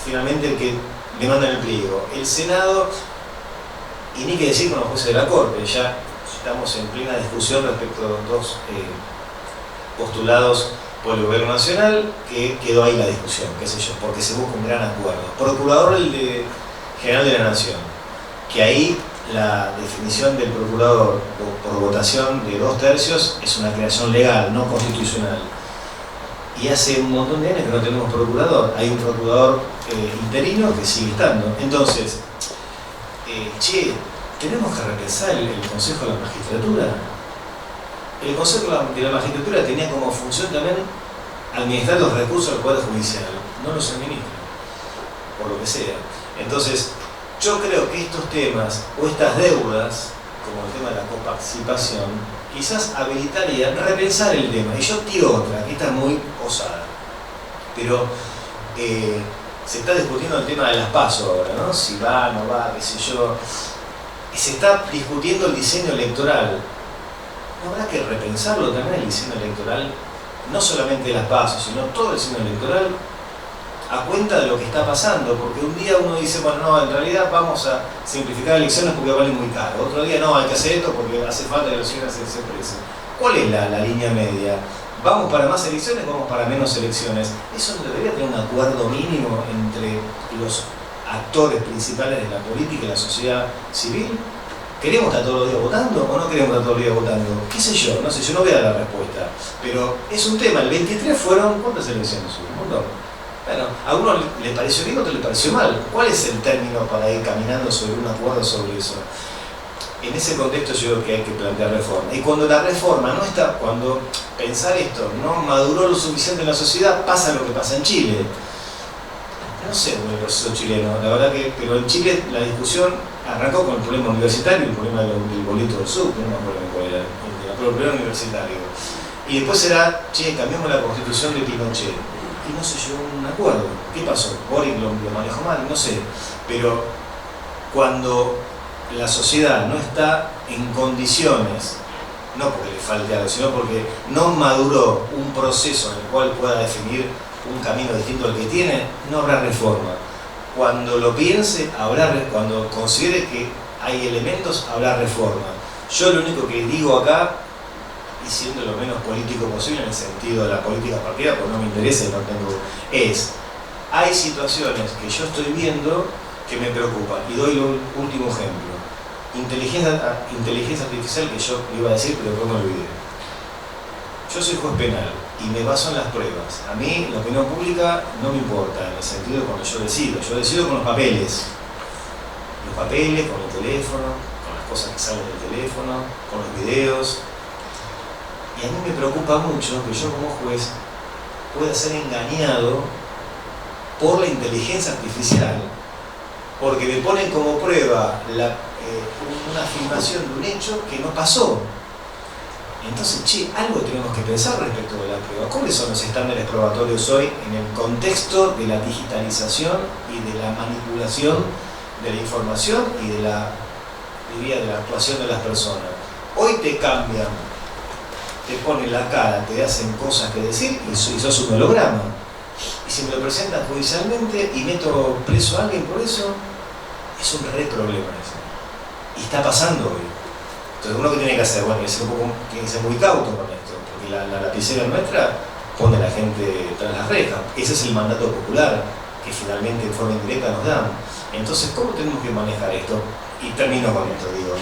finalmente el que demanda el pliego? El Senado, y ni que decir con los jueces de la Corte, ya estamos en plena discusión respecto a dos postulados por el Gobierno Nacional, que quedó ahí la discusión, qué sé yo, porque se busca un gran acuerdo. Procurador General de la Nación, que ahí la definición del procurador por votación de 2/3 es una creación legal, no constitucional. Y hace un montón de años que no tenemos procurador. Hay un procurador interino que sigue estando. Entonces, tenemos que repensar el Consejo de la Magistratura. El Consejo de la Magistratura tenía como función también administrar los recursos del Poder Judicial, no los administra, por lo que sea. Entonces, yo creo que estos temas o estas deudas, como el tema de la coparticipación, quizás habilitarían repensar el tema. Y yo tiro otra, que está muy osada. Pero se está discutiendo el tema de las PASO ahora, ¿no? Si va, no va, qué sé yo. Y se está discutiendo el diseño electoral. ¿No habrá que repensarlo también el diseño electoral? No solamente las PASO, sino todo el diseño electoral a cuenta de lo que está pasando, porque un día uno dice, bueno, no, en realidad vamos a simplificar elecciones porque valen muy caro. Otro día, no, hay que hacer esto porque hace falta que las elecciones se expresen. ¿Cuál es la línea media? ¿Vamos para más elecciones o vamos para menos elecciones? Eso debería tener un acuerdo mínimo entre los actores principales de la política y la sociedad civil. ¿Queremos estar todos los días votando o no queremos estar todos los días votando? ¿Qué sé yo? No sé, yo no voy a dar la respuesta. Pero es un tema. El 23 fueron, ¿cuántas elecciones hubo? Un montón. Bueno, a uno le pareció bien, a otro le pareció mal. ¿Cuál es el término para ir caminando sobre un acuerdo sobre eso? En ese contexto yo creo que hay que plantear reforma. Y cuando la reforma no está, cuando pensar esto no maduró lo suficiente en la sociedad, pasa lo que pasa en Chile. No sé con el proceso chileno, la verdad que, pero en Chile la discusión arrancó con el problema universitario, el problema del boleto del sur, no me acuerdo cuál era, el problema universitario. Y después era, che, cambiamos la constitución de Pinochet. Y no se llegó a un acuerdo. ¿Qué pasó? Boric lo manejó mal, no sé. Pero cuando la sociedad no está en condiciones, no porque le falte algo, sino porque no maduró un proceso en el cual pueda definir un camino distinto al que tiene, no habrá reforma. Cuando lo piense, cuando considere que hay elementos, habrá reforma. Yo lo único que digo acá, y siendo lo menos político posible en el sentido de la política partida, porque no me interesa y no tengo, hay situaciones que yo estoy viendo que me preocupan. Y doy un último ejemplo. Inteligencia artificial, que yo iba a decir, pero después me olvidé. Yo soy juez penal y me baso en las pruebas. A mí la opinión pública no me importa, en el sentido de cuando yo decido con los papeles. Los papeles, con el teléfono, con las cosas que salen del teléfono, con los videos. Y a mí me preocupa mucho que yo como juez pueda ser engañado por la inteligencia artificial, porque me ponen como prueba una afirmación de un hecho que no pasó. Entonces, algo tenemos que pensar respecto de la prueba. ¿Cuáles son los estándares probatorios hoy en el contexto de la digitalización y de la manipulación de la información y de la actuación de las personas? Hoy te cambian, te ponen la cara, te hacen cosas que decir y sos un holograma. Y si me lo presentan judicialmente y meto preso a alguien por eso, es un re problema eso. Y está pasando hoy. Entonces uno que tiene que hacer, bueno, tiene que ser muy cauto con esto, porque la lapicera nuestra pone a la gente tras las rejas. Ese es el mandato popular que finalmente en forma indirecta nos dan. Entonces, ¿cómo tenemos que manejar esto? Y termino con esto, digo.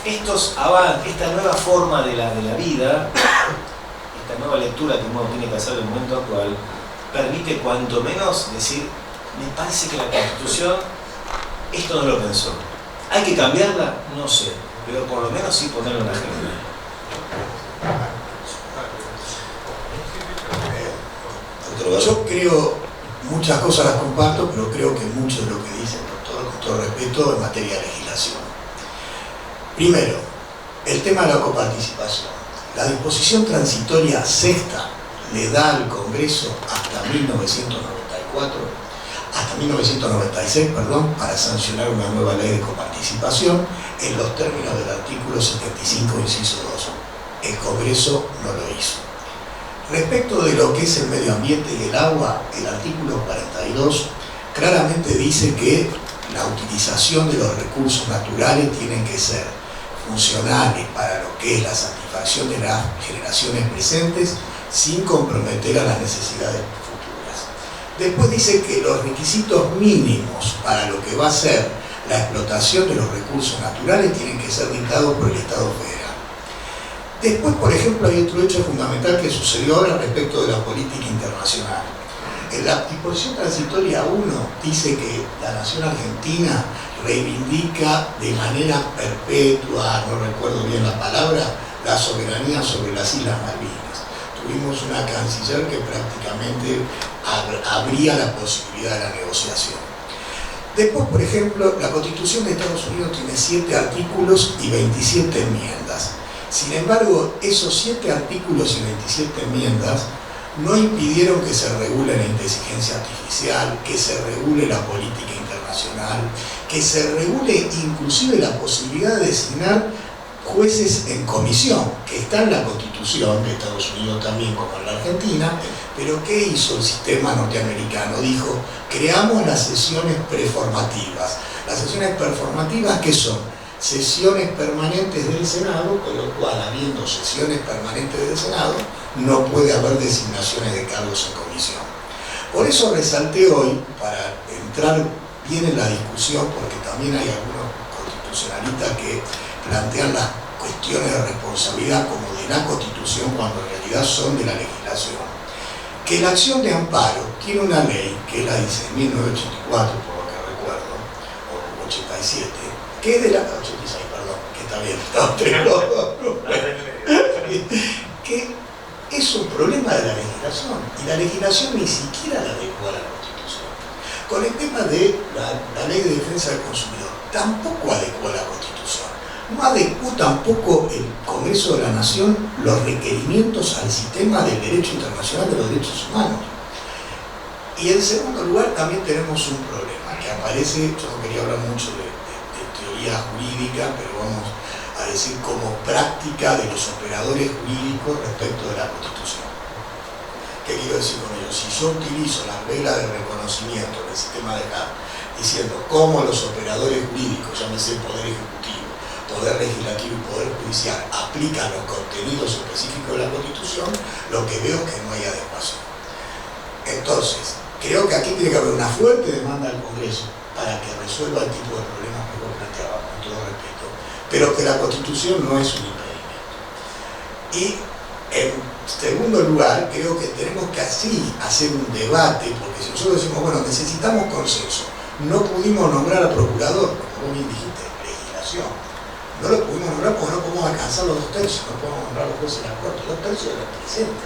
Esta nueva forma de la vida, esta nueva lectura que uno tiene que hacer del momento actual, permite cuanto menos decir, me parece que la Constitución esto no lo pensó. ¿Hay que cambiarla? No sé, pero por lo menos sí ponerlo en la agenda. Yo creo, muchas cosas las comparto, pero creo que mucho de lo que dice el doctor, con todo respeto, en materia de legislación. Primero, el tema de la coparticipación. La disposición transitoria sexta le da al Congreso hasta 1996, para sancionar una nueva ley de coparticipación en los términos del artículo 75, inciso 2. El Congreso no lo hizo. Respecto de lo que es el medio ambiente y el agua, el artículo 42 claramente dice que la utilización de los recursos naturales tienen que ser funcionales para lo que es la satisfacción de las generaciones presentes sin comprometer a las necesidades futuras. Después dice que los requisitos mínimos para lo que va a ser la explotación de los recursos naturales tienen que ser dictados por el Estado federal. Después, por ejemplo, hay otro hecho fundamental que sucedió ahora respecto de la política internacional. En la disposición transitoria 1 dice que la nación argentina reivindica de manera perpetua, no recuerdo bien la palabra, la soberanía sobre las Islas Malvinas. Tuvimos una canciller que prácticamente abría la posibilidad de la negociación. Después, por ejemplo, la Constitución de Estados Unidos tiene 7 artículos y 27 enmiendas. Sin embargo, esos 7 artículos y 27 enmiendas no impidieron que se regule la inteligencia artificial, que se regule la política internacional, que se regule inclusive la posibilidad de designar jueces en comisión, que está en la Constitución de Estados Unidos también como en la Argentina, pero ¿qué hizo el sistema norteamericano? Dijo, creamos las sesiones preformativas. Las sesiones preformativas, ¿qué son? Sesiones permanentes del Senado, con lo cual, habiendo sesiones permanentes del Senado, no puede haber designaciones de cargos en comisión. Por eso resalté hoy, para entrar bien en la discusión, porque también hay algunos constitucionalistas que plantean las cuestiones de responsabilidad como de la Constitución, cuando en realidad son de la legislación. Que la acción de amparo tiene una ley, que es la dice en 1984, por lo que recuerdo, o 87, que es de la 86, perdón, que está bien, que es un problema de la legislación, y la legislación ni siquiera la adecua a la Constitución. Con el tema de la ley de defensa del consumidor, tampoco adecua a la Constitución. No adecuó tampoco el Congreso de la Nación los requerimientos al sistema del derecho internacional de los derechos humanos. Y en segundo lugar también tenemos un problema que aparece, yo no quería hablar mucho de teoría jurídica, pero vamos a decir como práctica de los operadores jurídicos respecto de la Constitución. ¿Qué quiero decir con ello? Si yo utilizo la regla de reconocimiento del sistema de acá, diciendo cómo los operadores jurídicos, llámese Poder Ejecutivo, Poder Legislativo y Poder Judicial, aplican los contenidos específicos de la Constitución, lo que veo es que no hay adecuación. Entonces, creo que aquí tiene que haber una fuerte demanda al Congreso para que resuelva el tipo de problemas que vos planteabas, con todo respeto, pero que la Constitución no es un impedimento. Y en segundo lugar, creo que tenemos que así hacer un debate, porque si nosotros decimos, bueno, necesitamos consenso, no pudimos nombrar a procurador, como vos bien dijiste, legislación, no lo pudimos nombrar porque no podemos alcanzar los 2 tercios, no podemos nombrar los jueces de la Corte, 2 tercios de los presentes,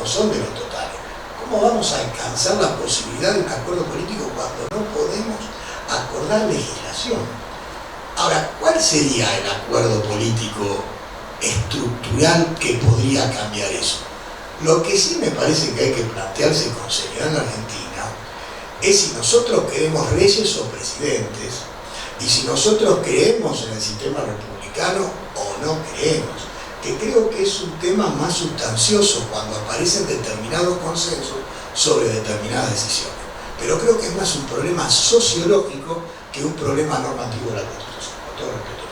no son de los totales. ¿Cómo vamos a alcanzar la posibilidad de un acuerdo político cuando no podemos acordar legislación? Ahora, ¿cuál sería el acuerdo político estructural que podría cambiar eso? Lo que sí me parece que hay que plantearse con seriedad en la Argentina es si nosotros queremos reyes o presidentes y si nosotros creemos en el sistema republicano o no creemos, que creo que es un tema más sustancioso cuando aparecen determinados consensos sobre determinadas decisiones. Pero creo que es más un problema sociológico que un problema normativo de la Constitución. Con todo respeto,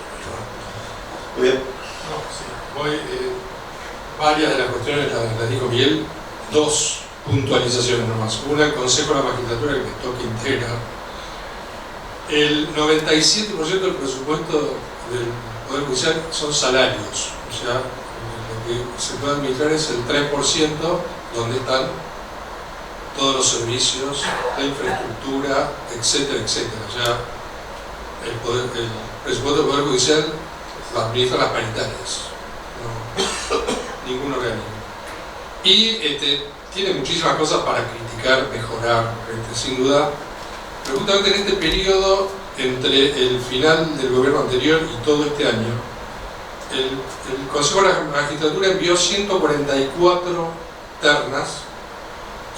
Muy bien. No, sí. Voy, varias de las cuestiones las dijo Miguel, 2 puntualizaciones nomás. Una, el Consejo de la Magistratura que me toca integrar. El 97% del presupuesto del Poder Judicial son salarios. O sea, lo que se puede administrar es el 3% donde están todos los servicios, la infraestructura, etcétera, etcétera. O sea, el presupuesto del Poder Judicial lo administran las paritarias, no, ningún organismo. Y tiene muchísimas cosas para criticar, mejorar, sin duda, pero justamente en este periodo, entre el final del gobierno anterior y todo este año, el Consejo de la Magistratura envió 144 ternas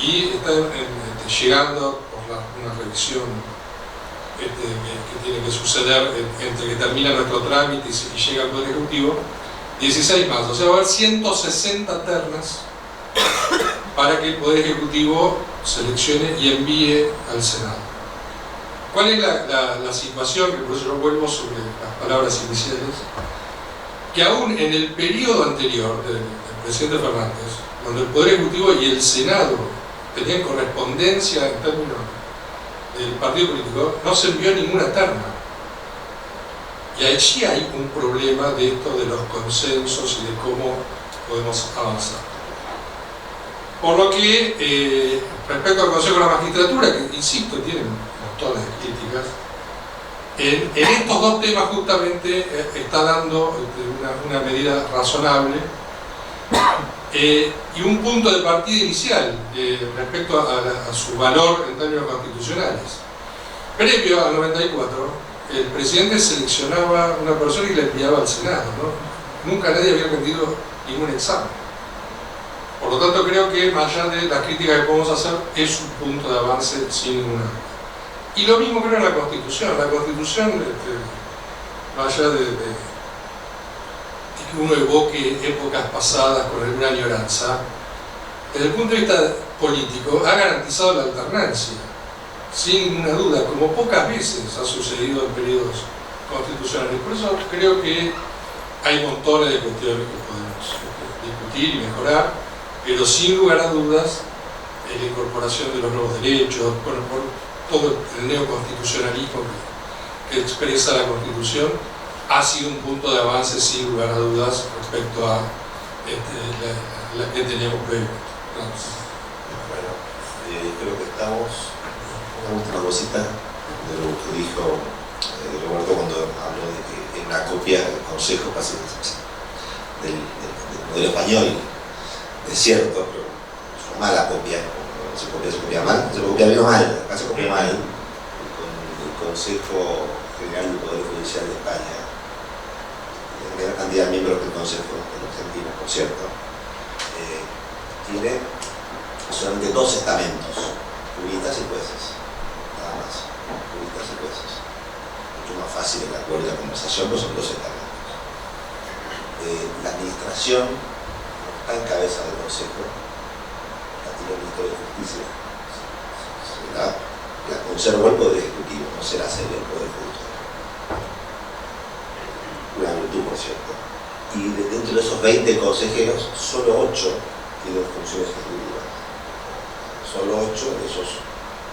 y están llegando por una revisión que tiene que suceder entre que termina nuestro trámite y llega al Poder Ejecutivo, 16 más, o sea, va a haber 160 ternas para que el Poder Ejecutivo seleccione y envíe al Senado. ¿Cuál es la situación? Que por eso yo vuelvo sobre las palabras iniciales, que aún en el periodo anterior del presidente Fernández, cuando el Poder Ejecutivo y el Senado tenían correspondencia en términos del partido político, no se envió ninguna terna. Y allí hay un problema de esto de los consensos y de cómo podemos avanzar. Por lo que, respecto al Consejo de la Magistratura, que insisto, tienen montones de críticas, en estos 2 temas justamente está dando una medida razonable y un punto de partida inicial respecto a su valor en términos constitucionales. Previo al 94, el presidente seleccionaba una persona y la enviaba al Senado, ¿no? Nunca nadie había rendido ningún examen. Por lo tanto, creo que más allá de las críticas que podemos hacer, es un punto de avance sin ninguna duda. Y lo mismo creo en la Constitución. La Constitución, más allá de que uno evoque épocas pasadas con alguna añoranza, desde el punto de vista político ha garantizado la alternancia, sin ninguna duda, como pocas veces ha sucedido en periodos constitucionales. Por eso creo que hay montones de cuestiones que podemos discutir y mejorar, pero sin lugar a dudas, la incorporación de los nuevos derechos, por todo el neoconstitucionalismo que expresa la Constitución, ha sido un punto de avance sin lugar a dudas respecto a la que teníamos previo. Bueno, creo que estamos, una última cosita de lo que dijo Roberto cuando habló de que en una copia del Consejo casi del modelo español, es cierto, pero es una mala copia, se copia mal, se copia bien o mal, acá se copia mal, con el Consejo General del Poder Judicial de España, la gran cantidad de miembros del Consejo de Argentina, por cierto, tiene solamente 2 estamentos, juristas y jueces, nada más, juristas y jueces. mucho más fácil el acuerdo y la conversación, pues son dos etapas. La administración no está en cabeza del Consejo, la tiene el Ministerio de Justicia. La conserva el Poder Ejecutivo, no será serio el Poder Judicial. Una virtud, por cierto. Y dentro de esos 20 consejeros, solo 8 tienen funciones ejecutivas. Solo 8 de esos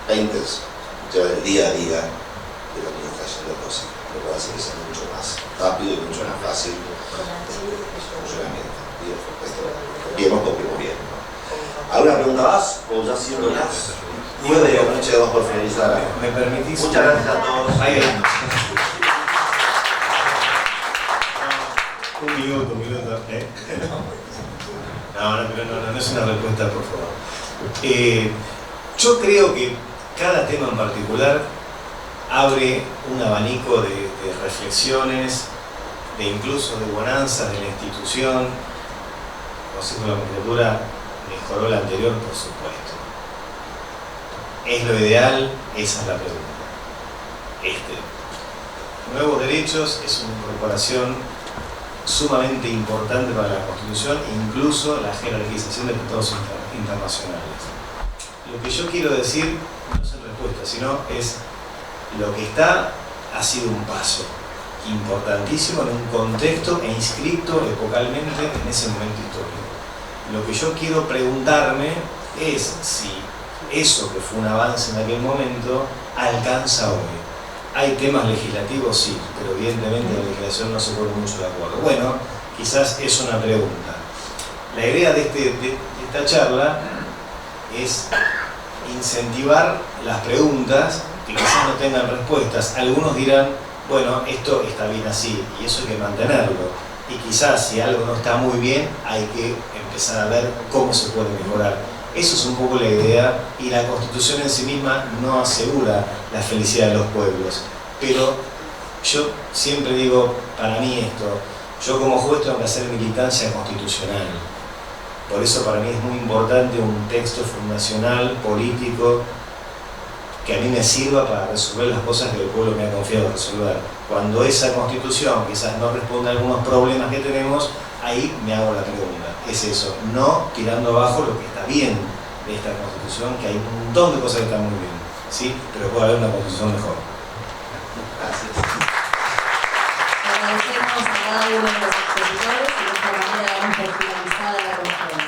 20 llevan el día a día de la administración del Consejo, lo que hace que sea mucho más rápido y mucho más fácil el funcionamiento. Y bien, porque bien. ¿Alguna pregunta más? ¿O ya siendo las 9 de la noche damos por finalizar? ¿Me permitís? Muchas gracias a todos. Ahí un minuto. No es una respuesta, por favor. Yo creo que cada tema en particular abre un abanico de reflexiones, de incluso de bonanzas de la institución. El Consejo de la Magistratura mejoró la anterior, por supuesto. ¿Es lo ideal? Esa es la pregunta. Nuevos derechos es una incorporación sumamente importante para la Constitución, incluso la jerarquización de tratados internacionales. Lo que yo quiero decir no es en respuesta, sino es lo que ha sido un paso importantísimo en un contexto e inscrito epocalmente en ese momento histórico. Lo que yo quiero preguntarme es si eso que fue un avance en aquel momento alcanza hoy. Hay temas legislativos, sí, pero evidentemente la legislación no se pone mucho de acuerdo. Bueno, quizás es una pregunta. La idea de esta charla es incentivar las preguntas que quizás no tengan respuestas. Algunos dirán, bueno, esto está bien así y eso hay que mantenerlo. Y quizás si algo no está muy bien, hay que empezar a ver cómo se puede mejorar. Eso es un poco la idea, y la Constitución en sí misma no asegura la felicidad de los pueblos. Pero yo siempre digo, para mí esto, yo como juez tengo que hacer militancia constitucional. Por eso para mí es muy importante un texto fundacional, político, que a mí me sirva para resolver las cosas que el pueblo me ha confiado resolver. Cuando esa Constitución quizás no responde a algunos problemas que tenemos, ahí me hago la pregunta. Es eso, no tirando abajo lo que está bien de esta Constitución, que hay un montón de cosas que están muy bien, ¿sí? Pero puede haber una Constitución mejor. Gracias. Agradecemos a cada uno de los expositores y de esta manera hemos finalizado la conferencia.